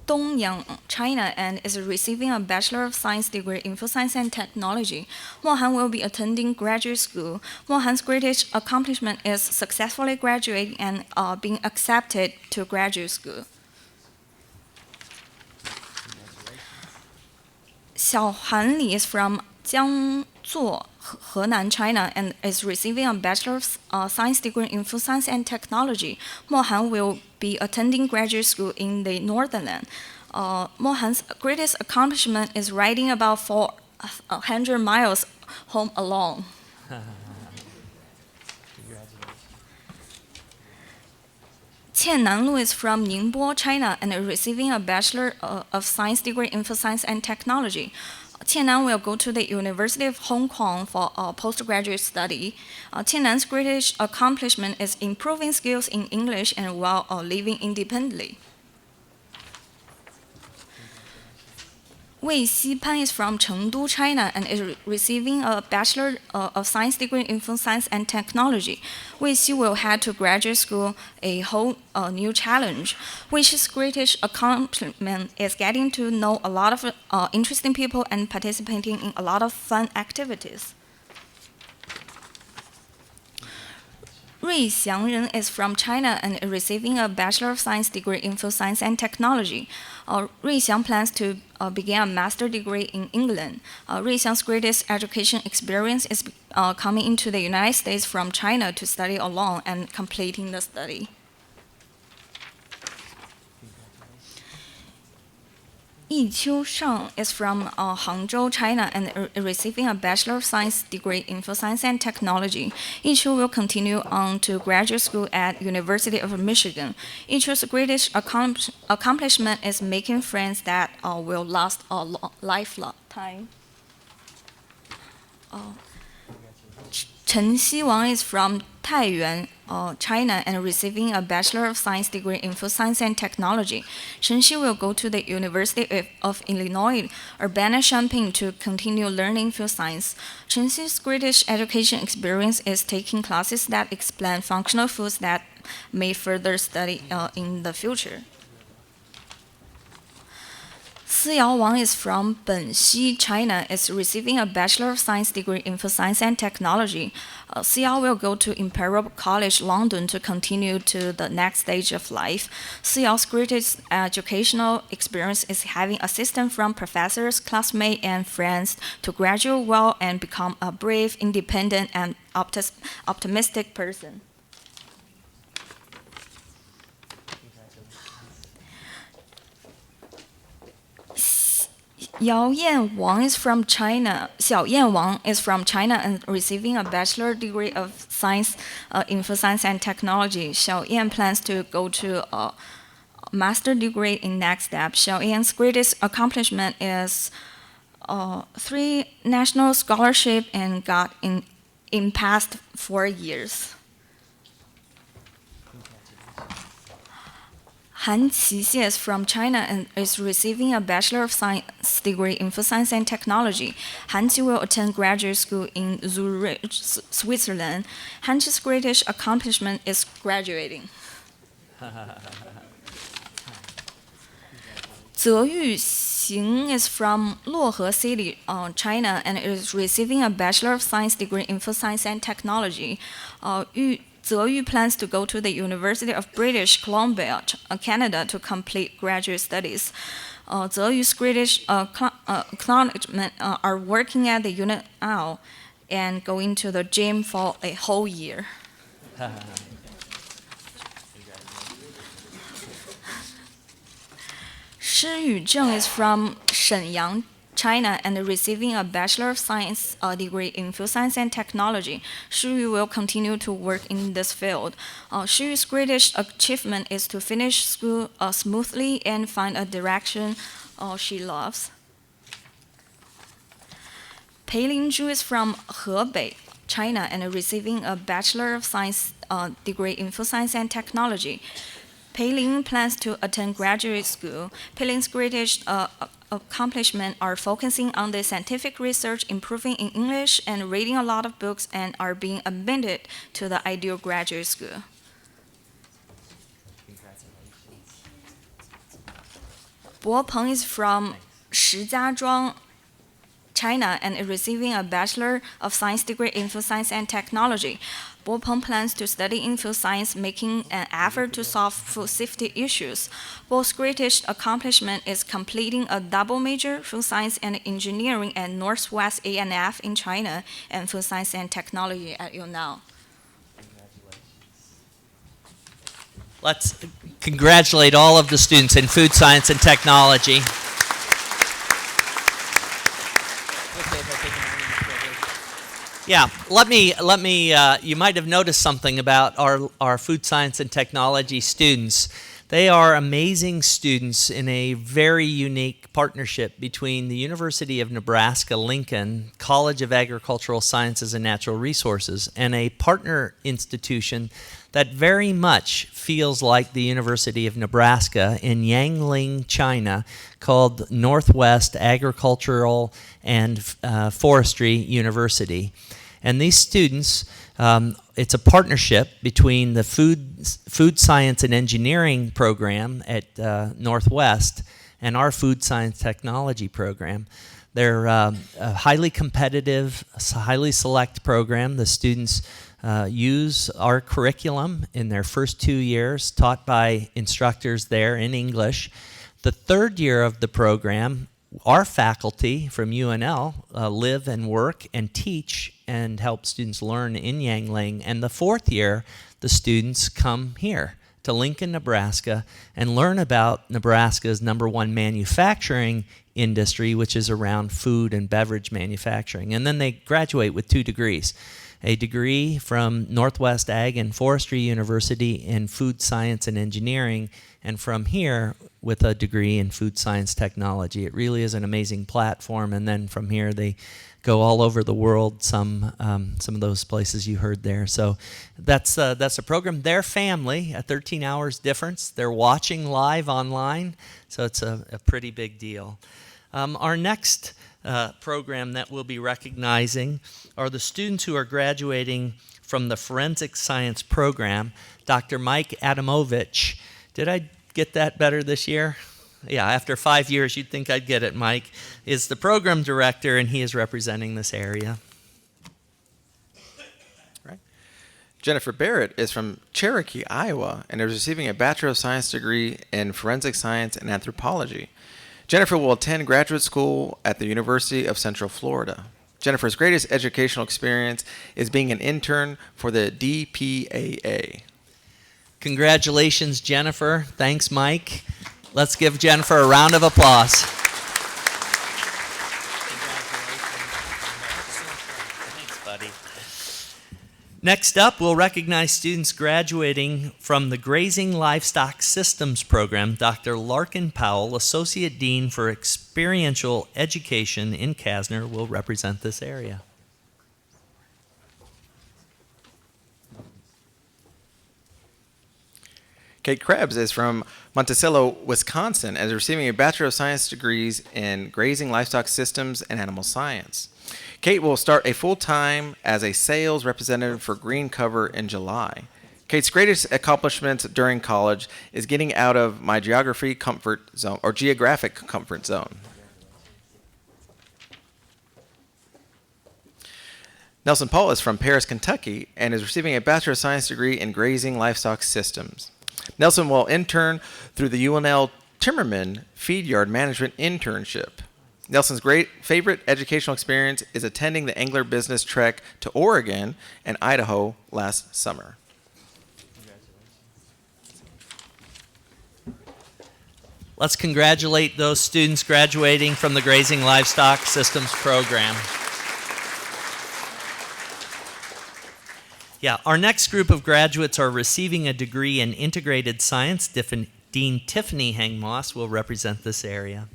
Dongyang, China, and is receiving a Bachelor of Science degree in Food Science and Technology. Mo Han will be attending graduate school. Mo Han's greatest accomplishment is successfully graduating and being accepted to graduate school. Xiao Han Li is from Jiangzuo, Henan, China, and is receiving a Bachelor of Science degree in Food Science and Technology. Mo Han will be attending graduate school in the Northern. Mo Han's greatest accomplishment is riding about 400 miles home alone. Qian Nanlu is from Ningbo, China, and is receiving a Bachelor of Science degree in Food Science and Technology. Qianan will go to the University of Hong Kong for a postgraduate study. Qianan's greatest accomplishment is improving skills in English and while living independently. Wei Xipan is from Chengdu, China, and is receiving a Bachelor of Science degree in Food Science and Technology. Wei Xi will head to graduate school, a whole new challenge. Wei Xi's greatest accomplishment is getting to know a lot of interesting people and participating in a lot of fun activities. Rui Xiangren is from China and is receiving a Bachelor of Science degree in Food Science and Technology. Rui Xiang plans to begin a master degree in England. Rui Xiang's greatest education experience is coming into the United States from China to study alone and completing the study. Yiqiu Sheng is from Hangzhou, China, and receiving a Bachelor of Science degree in Food Science and Technology. Yiqiu will continue on to graduate school at University of Michigan. Yiqiu's greatest accomplishment is making friends that will last a lifetime. Chen Xiwang is from Taiyuan, China, and receiving a Bachelor of Science degree in Food Science and Technology. Chen Xi will go to the University of Illinois, Urbana-Champaign to continue learning food science. Chen Xi's greatest education experience is taking classes that explain functional foods that may further study in the future. Si Yao Wang is from Benxi, China, is receiving a Bachelor of Science degree in Food Science and Technology. Si Yao will go to Imperial College London to continue to the next stage of life. Si Yao's greatest educational experience is having assistance from professors, classmates, and friends to graduate well and become a brave, independent, and optimistic person. Xiao Yan Wang is from China and receiving a bachelor degree of science in Food Science and Technology. Xiao Yan plans to go to a master degree in next step. Xiao Yan's greatest accomplishment is 3 national scholarship and got in past 4 years. Han Qixie is from China and is receiving a Bachelor of Science degree in Food Science and Technology. Han Qi will attend graduate school in Zurich, Switzerland. Han Qi's greatest accomplishment is graduating. Zhe Yuxing is from Luohe City, China, and is receiving a Bachelor of Science degree in Food Science and Technology. Zhe Yu plans to go to the University of British Columbia, Canada, to complete graduate studies. Zhe Yu's greatest acknowledgement are working at the unit now and going to the gym for a whole year. Shi Yuzheng is from Shenyang, China, and receiving a Bachelor of Science degree in Food Science and Technology. Shi Yu will continue to work in this field. Shi Yu's greatest achievement is to finish school smoothly and find a direction she loves. Pei Lingzhu is from Hebei, China, and receiving a Bachelor of Science degree in Food Science and Technology. Pei Ling plans to attend graduate school. Pei Ling's greatest accomplishments are focusing on the scientific research, improving in English, and reading a lot of books, and are being admitted to the ideal graduate school. Bo Peng is from Shijiazhuang, China, and is receiving a Bachelor of Science degree in Food Science and Technology. Bo Peng plans to study in food science, making an effort to solve food safety issues. Bo's greatest accomplishment is completing a double major, food science and engineering, at Northwest A&F in China, and food science and technology at UNL. Let's congratulate all of the students in food science and technology. Yeah, let me. You might have noticed something about our food science and technology students. They are amazing students in a very unique partnership between the University of Nebraska, Lincoln, College of Agricultural Sciences and Natural Resources, and a partner institution that very much feels like the University of Nebraska in Yangling, China, called Northwest Agricultural and Forestry University. And these students, it's a partnership between the food science and engineering program at Northwest and our food science technology program. They're a highly competitive, highly select program. The students use our curriculum in their first 2 years, taught by instructors there in English. The third year of the program, our faculty from UNL live and work and teach and help students learn in Yangling. And the fourth year, the students come here to Lincoln, Nebraska, and learn about Nebraska's #1 manufacturing industry, which is around food and beverage manufacturing. And then they graduate with 2 degrees. A degree from Northwest Ag and Forestry University in food science and engineering, and from here with a degree in food science technology. It really is an amazing platform, and then from here they go all over the world, some of those places you heard there. So that's a program. Their family, a 13 hours difference, they're watching live online, so it's a pretty big deal. Our next program that we'll be recognizing are the students who are graduating from the Forensic Science program. Dr. Mike Adamovich. Did I get that better this year? Yeah, after 5 years, you'd think I'd get it. Mike is the program director, and he is representing this area. Right. Jennifer Barrett is from Cherokee, Iowa, and is receiving a Bachelor of Science degree in Forensic Science and Anthropology. Jennifer will attend graduate school at the University of Central Florida. Jennifer's greatest educational experience is being an intern for the DPAA. Congratulations, Jennifer. Thanks, Mike. Let's give Jennifer a round of applause. Thanks, buddy. Next up, we'll recognize students graduating from the Grazing Livestock Systems program. Dr. Larkin Powell, Associate Dean for Experiential Education in CASNR, will represent this area. Kate Krebs is from Monticello, Wisconsin, and is receiving a Bachelor of Science degrees in Grazing Livestock Systems and Animal Science. Kate will start a full-time as a sales representative for Green Cover in July. Kate's greatest accomplishment during college is getting out of my geographic comfort zone. Nelson Paul is from Paris, Kentucky, and is receiving a Bachelor of Science degree in Grazing Livestock Systems. Nelson will intern through the UNL Timmerman Feed Yard Management Internship. Nelson's favorite educational experience is attending the Angler Business Trek to Oregon and Idaho last summer. Let's congratulate those students graduating from the Grazing Livestock Systems program. Yeah, our next group of graduates are receiving a degree in integrated science. Dean Tiffany Hangmoss will represent this area.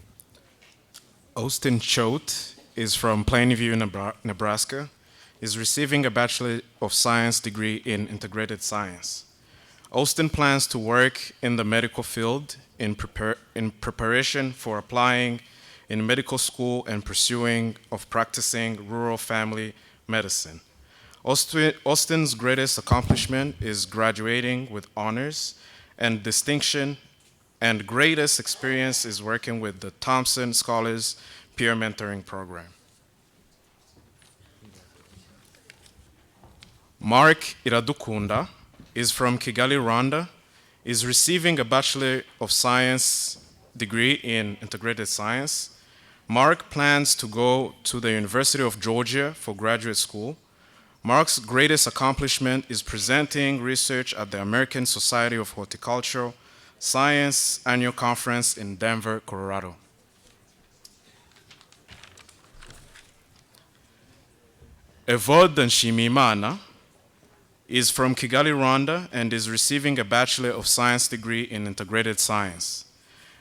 Austin Choate is from Plainview, Nebraska, is receiving a Bachelor of Science degree in integrated science. Austin plans to work in the medical field in preparation for applying in medical school and pursuing of practicing rural family medicine. Austin's greatest accomplishment is graduating with honors and distinction, and greatest experience is working with the Thompson Scholars Peer Mentoring Program. Mark Iradukunda is from Kigali, Rwanda, is receiving a Bachelor of Science degree in integrated science. Mark plans to go to the University of Georgia for graduate school. Mark's greatest accomplishment is presenting research at the American Society of Horticulture Science Annual Conference in Denver, Colorado. Evode Nshimiyimana is from Kigali, Rwanda, and is receiving a Bachelor of Science degree in integrated science.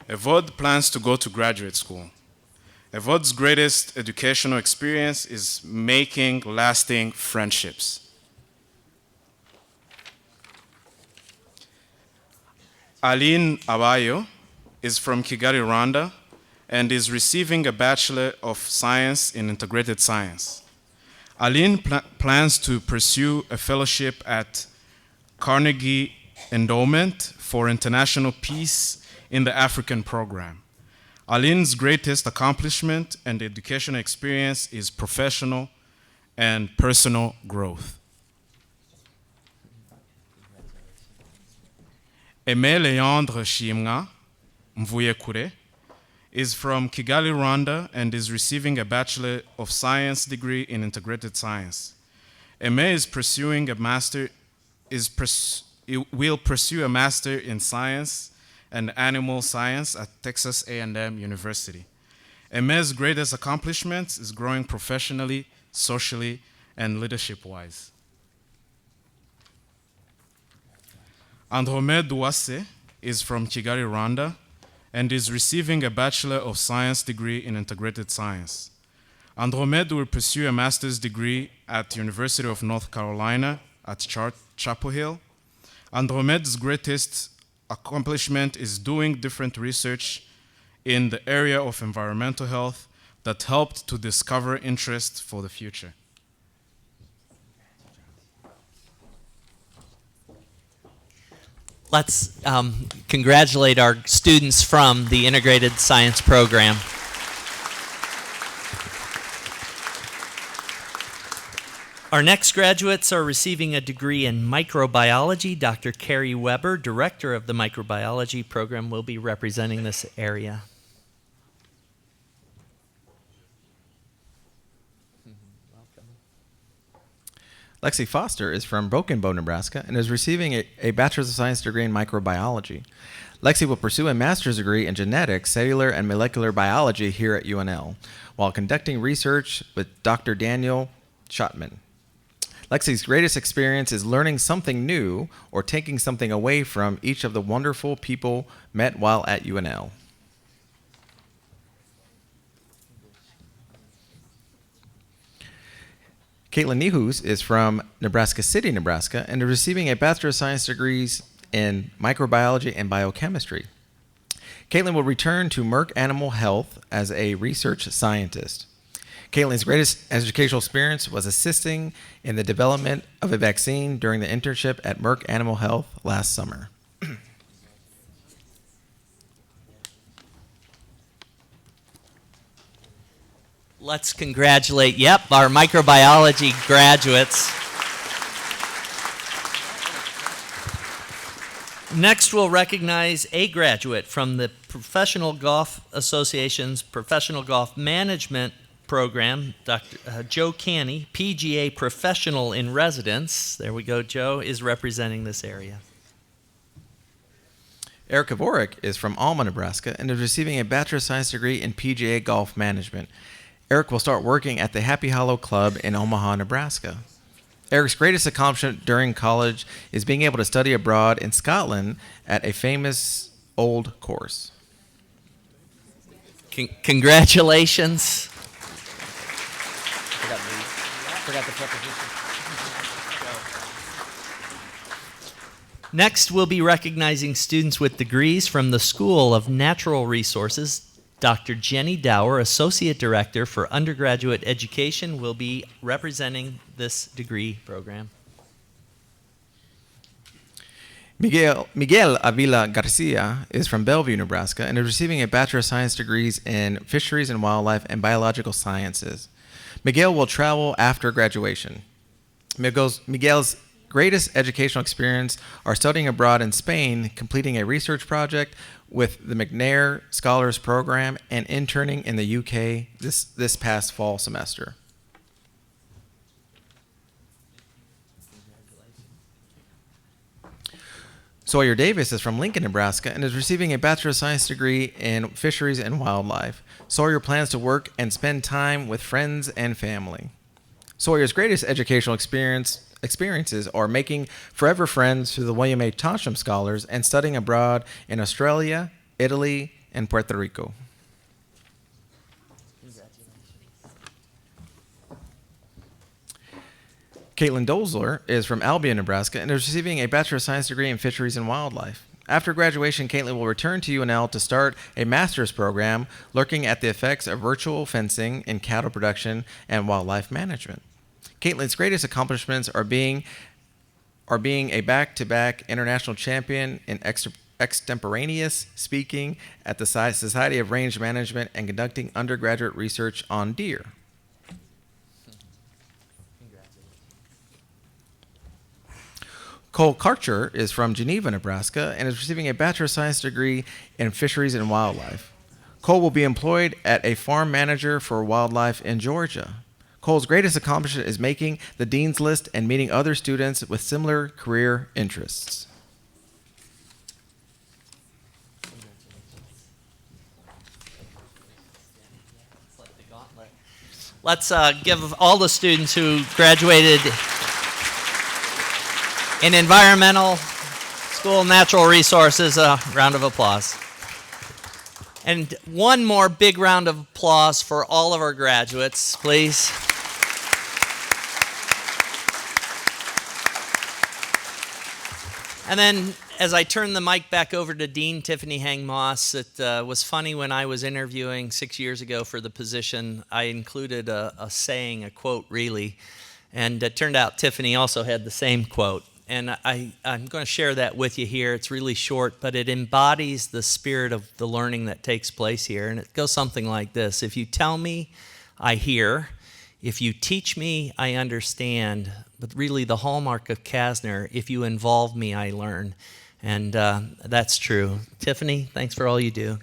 Evode plans to go to graduate school. Evode's greatest educational experience is making lasting friendships. Aline Abayo is from Kigali, Rwanda, and is receiving a Bachelor of Science in integrated science. Aline plans to pursue a fellowship at Carnegie Endowment for International Peace in the African Program. Aline's greatest accomplishment and educational experience is professional and personal growth. Aimé Leandre Shimwa Mvuyekure is from Kigali, Rwanda, and is receiving a Bachelor of Science degree in integrated science. Aimé will pursue a Master in Science and Animal Science at Texas A&M University. Aimé's greatest accomplishments is growing professionally, socially, and leadership-wise. Andromède Douasse is from Kigali, Rwanda, and is receiving a Bachelor of Science degree in integrated science. Andromède will pursue a master's degree at the University of North Carolina at Chapel Hill. Andromède's greatest accomplishment is doing different research in the area of environmental health that helped to discover interest for the future. Let's congratulate our students from the Integrated Science program. Our next graduates are receiving a degree in microbiology. Dr. Carrie Weber, director of the microbiology program, will be representing this area. Lexi Foster is from Broken Bow, Nebraska, and is receiving a Bachelor's of Science degree in microbiology. Lexi will pursue a master's degree in genetics, cellular, and molecular biology here at UNL, while conducting research with Dr. Daniel Schottman. Lexi's greatest experience is learning something new or taking something away from each of the wonderful people met while at UNL. Caitlin Nehus is from Nebraska City, Nebraska, and is receiving a Bachelor of Science degrees in Microbiology and Biochemistry. Caitlin will return to Merck Animal Health as a research scientist. Caitlin's greatest educational experience was assisting in the development of a vaccine during the internship at Merck Animal Health last summer. Let's congratulate, our microbiology graduates. Next, we'll recognize a graduate from the Professional Golf Association's Professional Golf Management Program. Dr. Joe Canny, PGA Professional in Residence, there we go, Joe, is representing this area. Eric Kavorik is from Alma, Nebraska, and is receiving a Bachelor of Science degree in PGA Golf Management. Eric will start working at the Happy Hollow Club in Omaha, Nebraska. Eric's greatest accomplishment during college is being able to study abroad in Scotland at a famous old course. Congratulations. Forgot the preposition. Next, we'll be recognizing students with degrees from the School of Natural Resources. Dr. Jenny Dower, Associate Director for Undergraduate Education, will be representing this degree program. Miguel Avila Garcia is from Bellevue, Nebraska, and is receiving a Bachelor of Science degrees in Fisheries and Wildlife and Biological Sciences. Miguel will travel after graduation. Miguel's greatest educational experience are studying abroad in Spain, completing a research project with the McNair Scholars Program, and interning in the UK this past fall semester. Sawyer Davis is from Lincoln, Nebraska, and is receiving a Bachelor of Science degree in Fisheries and Wildlife. Sawyer plans to work and spend time with friends and family. Sawyer's greatest educational experiences are making forever friends through the William A. Towsham Scholars and studying abroad in Australia, Italy, and Puerto Rico. Caitlin Dolzler is from Albion, Nebraska, and is receiving a Bachelor of Science degree in Fisheries and Wildlife. After graduation, Caitlin will return to UNL to start a master's program looking at the effects of virtual fencing in cattle production and wildlife management. Caitlin's greatest accomplishments are being a back-to-back international champion in extemporaneous speaking at the Society of Range Management and conducting undergraduate research on deer. Colt Wermer is from Geneva, Nebraska, and is receiving a Bachelor of Science degree in Fisheries and Wildlife. Cole will be employed at a farm manager for wildlife in Georgia. Cole's greatest accomplishment is making the Dean's List and meeting other students with similar career interests. Let's give all the students who graduated in Environmental School Natural Resources a round of applause. And one more big round of applause for all of our graduates, please. And then, as I turn the mic back over to Dean Tiffany Hang-Moss, it was funny when I was interviewing 6 years ago for the position, I included a saying, a quote really, and it turned out Tiffany also had the same quote. And I'm going to share that with you here. It's really short, but it embodies the spirit of the learning that takes place here. And it goes something like this. If you tell me, I hear. If you teach me, I understand. But really the hallmark of CASNR, if you involve me, I learn. And that's true. Tiffany, thanks for all you do.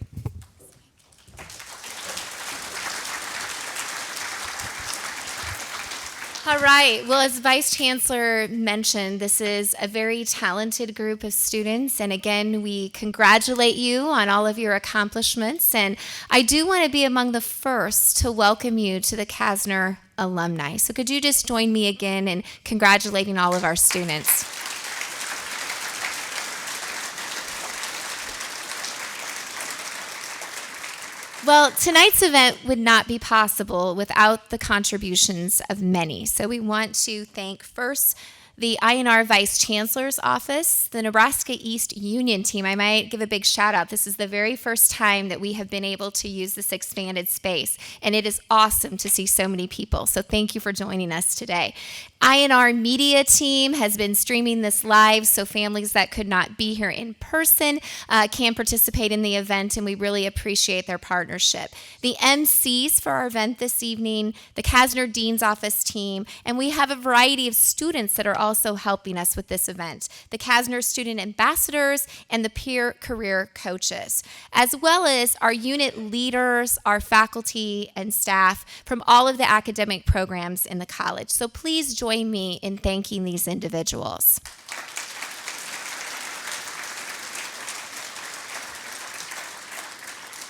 All right. Well, as Vice Chancellor mentioned, this is a very talented group of students. And again, we congratulate you on all of your accomplishments. And I do want to be among the first to welcome you to the CASNR alumni. So could you just join me again in congratulating all of our students? Well, tonight's event would not be possible without the contributions of many. So we want to thank first the INR Vice Chancellor's Office, the Nebraska East Union team. I might give a big shout out. This is the very first time that we have been able to use this expanded space, and it is awesome to see so many people. So thank you for joining us today. INR Media Team has been streaming this live, so families that could not be here in person can participate in the event, and we really appreciate their partnership. The MCs for our event this evening, the CASNR Dean's Office team, and we have a variety of students that are also helping us with this event. The CASNR Student Ambassadors and the peer career coaches, as well as our unit leaders, our faculty and staff from all of the academic programs in the college. So please join me in thanking these individuals.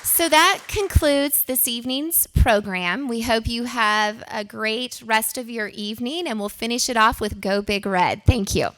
So that concludes this evening's program. We hope you have a great rest of your evening, and we'll finish it off with Go Big Red. Thank you.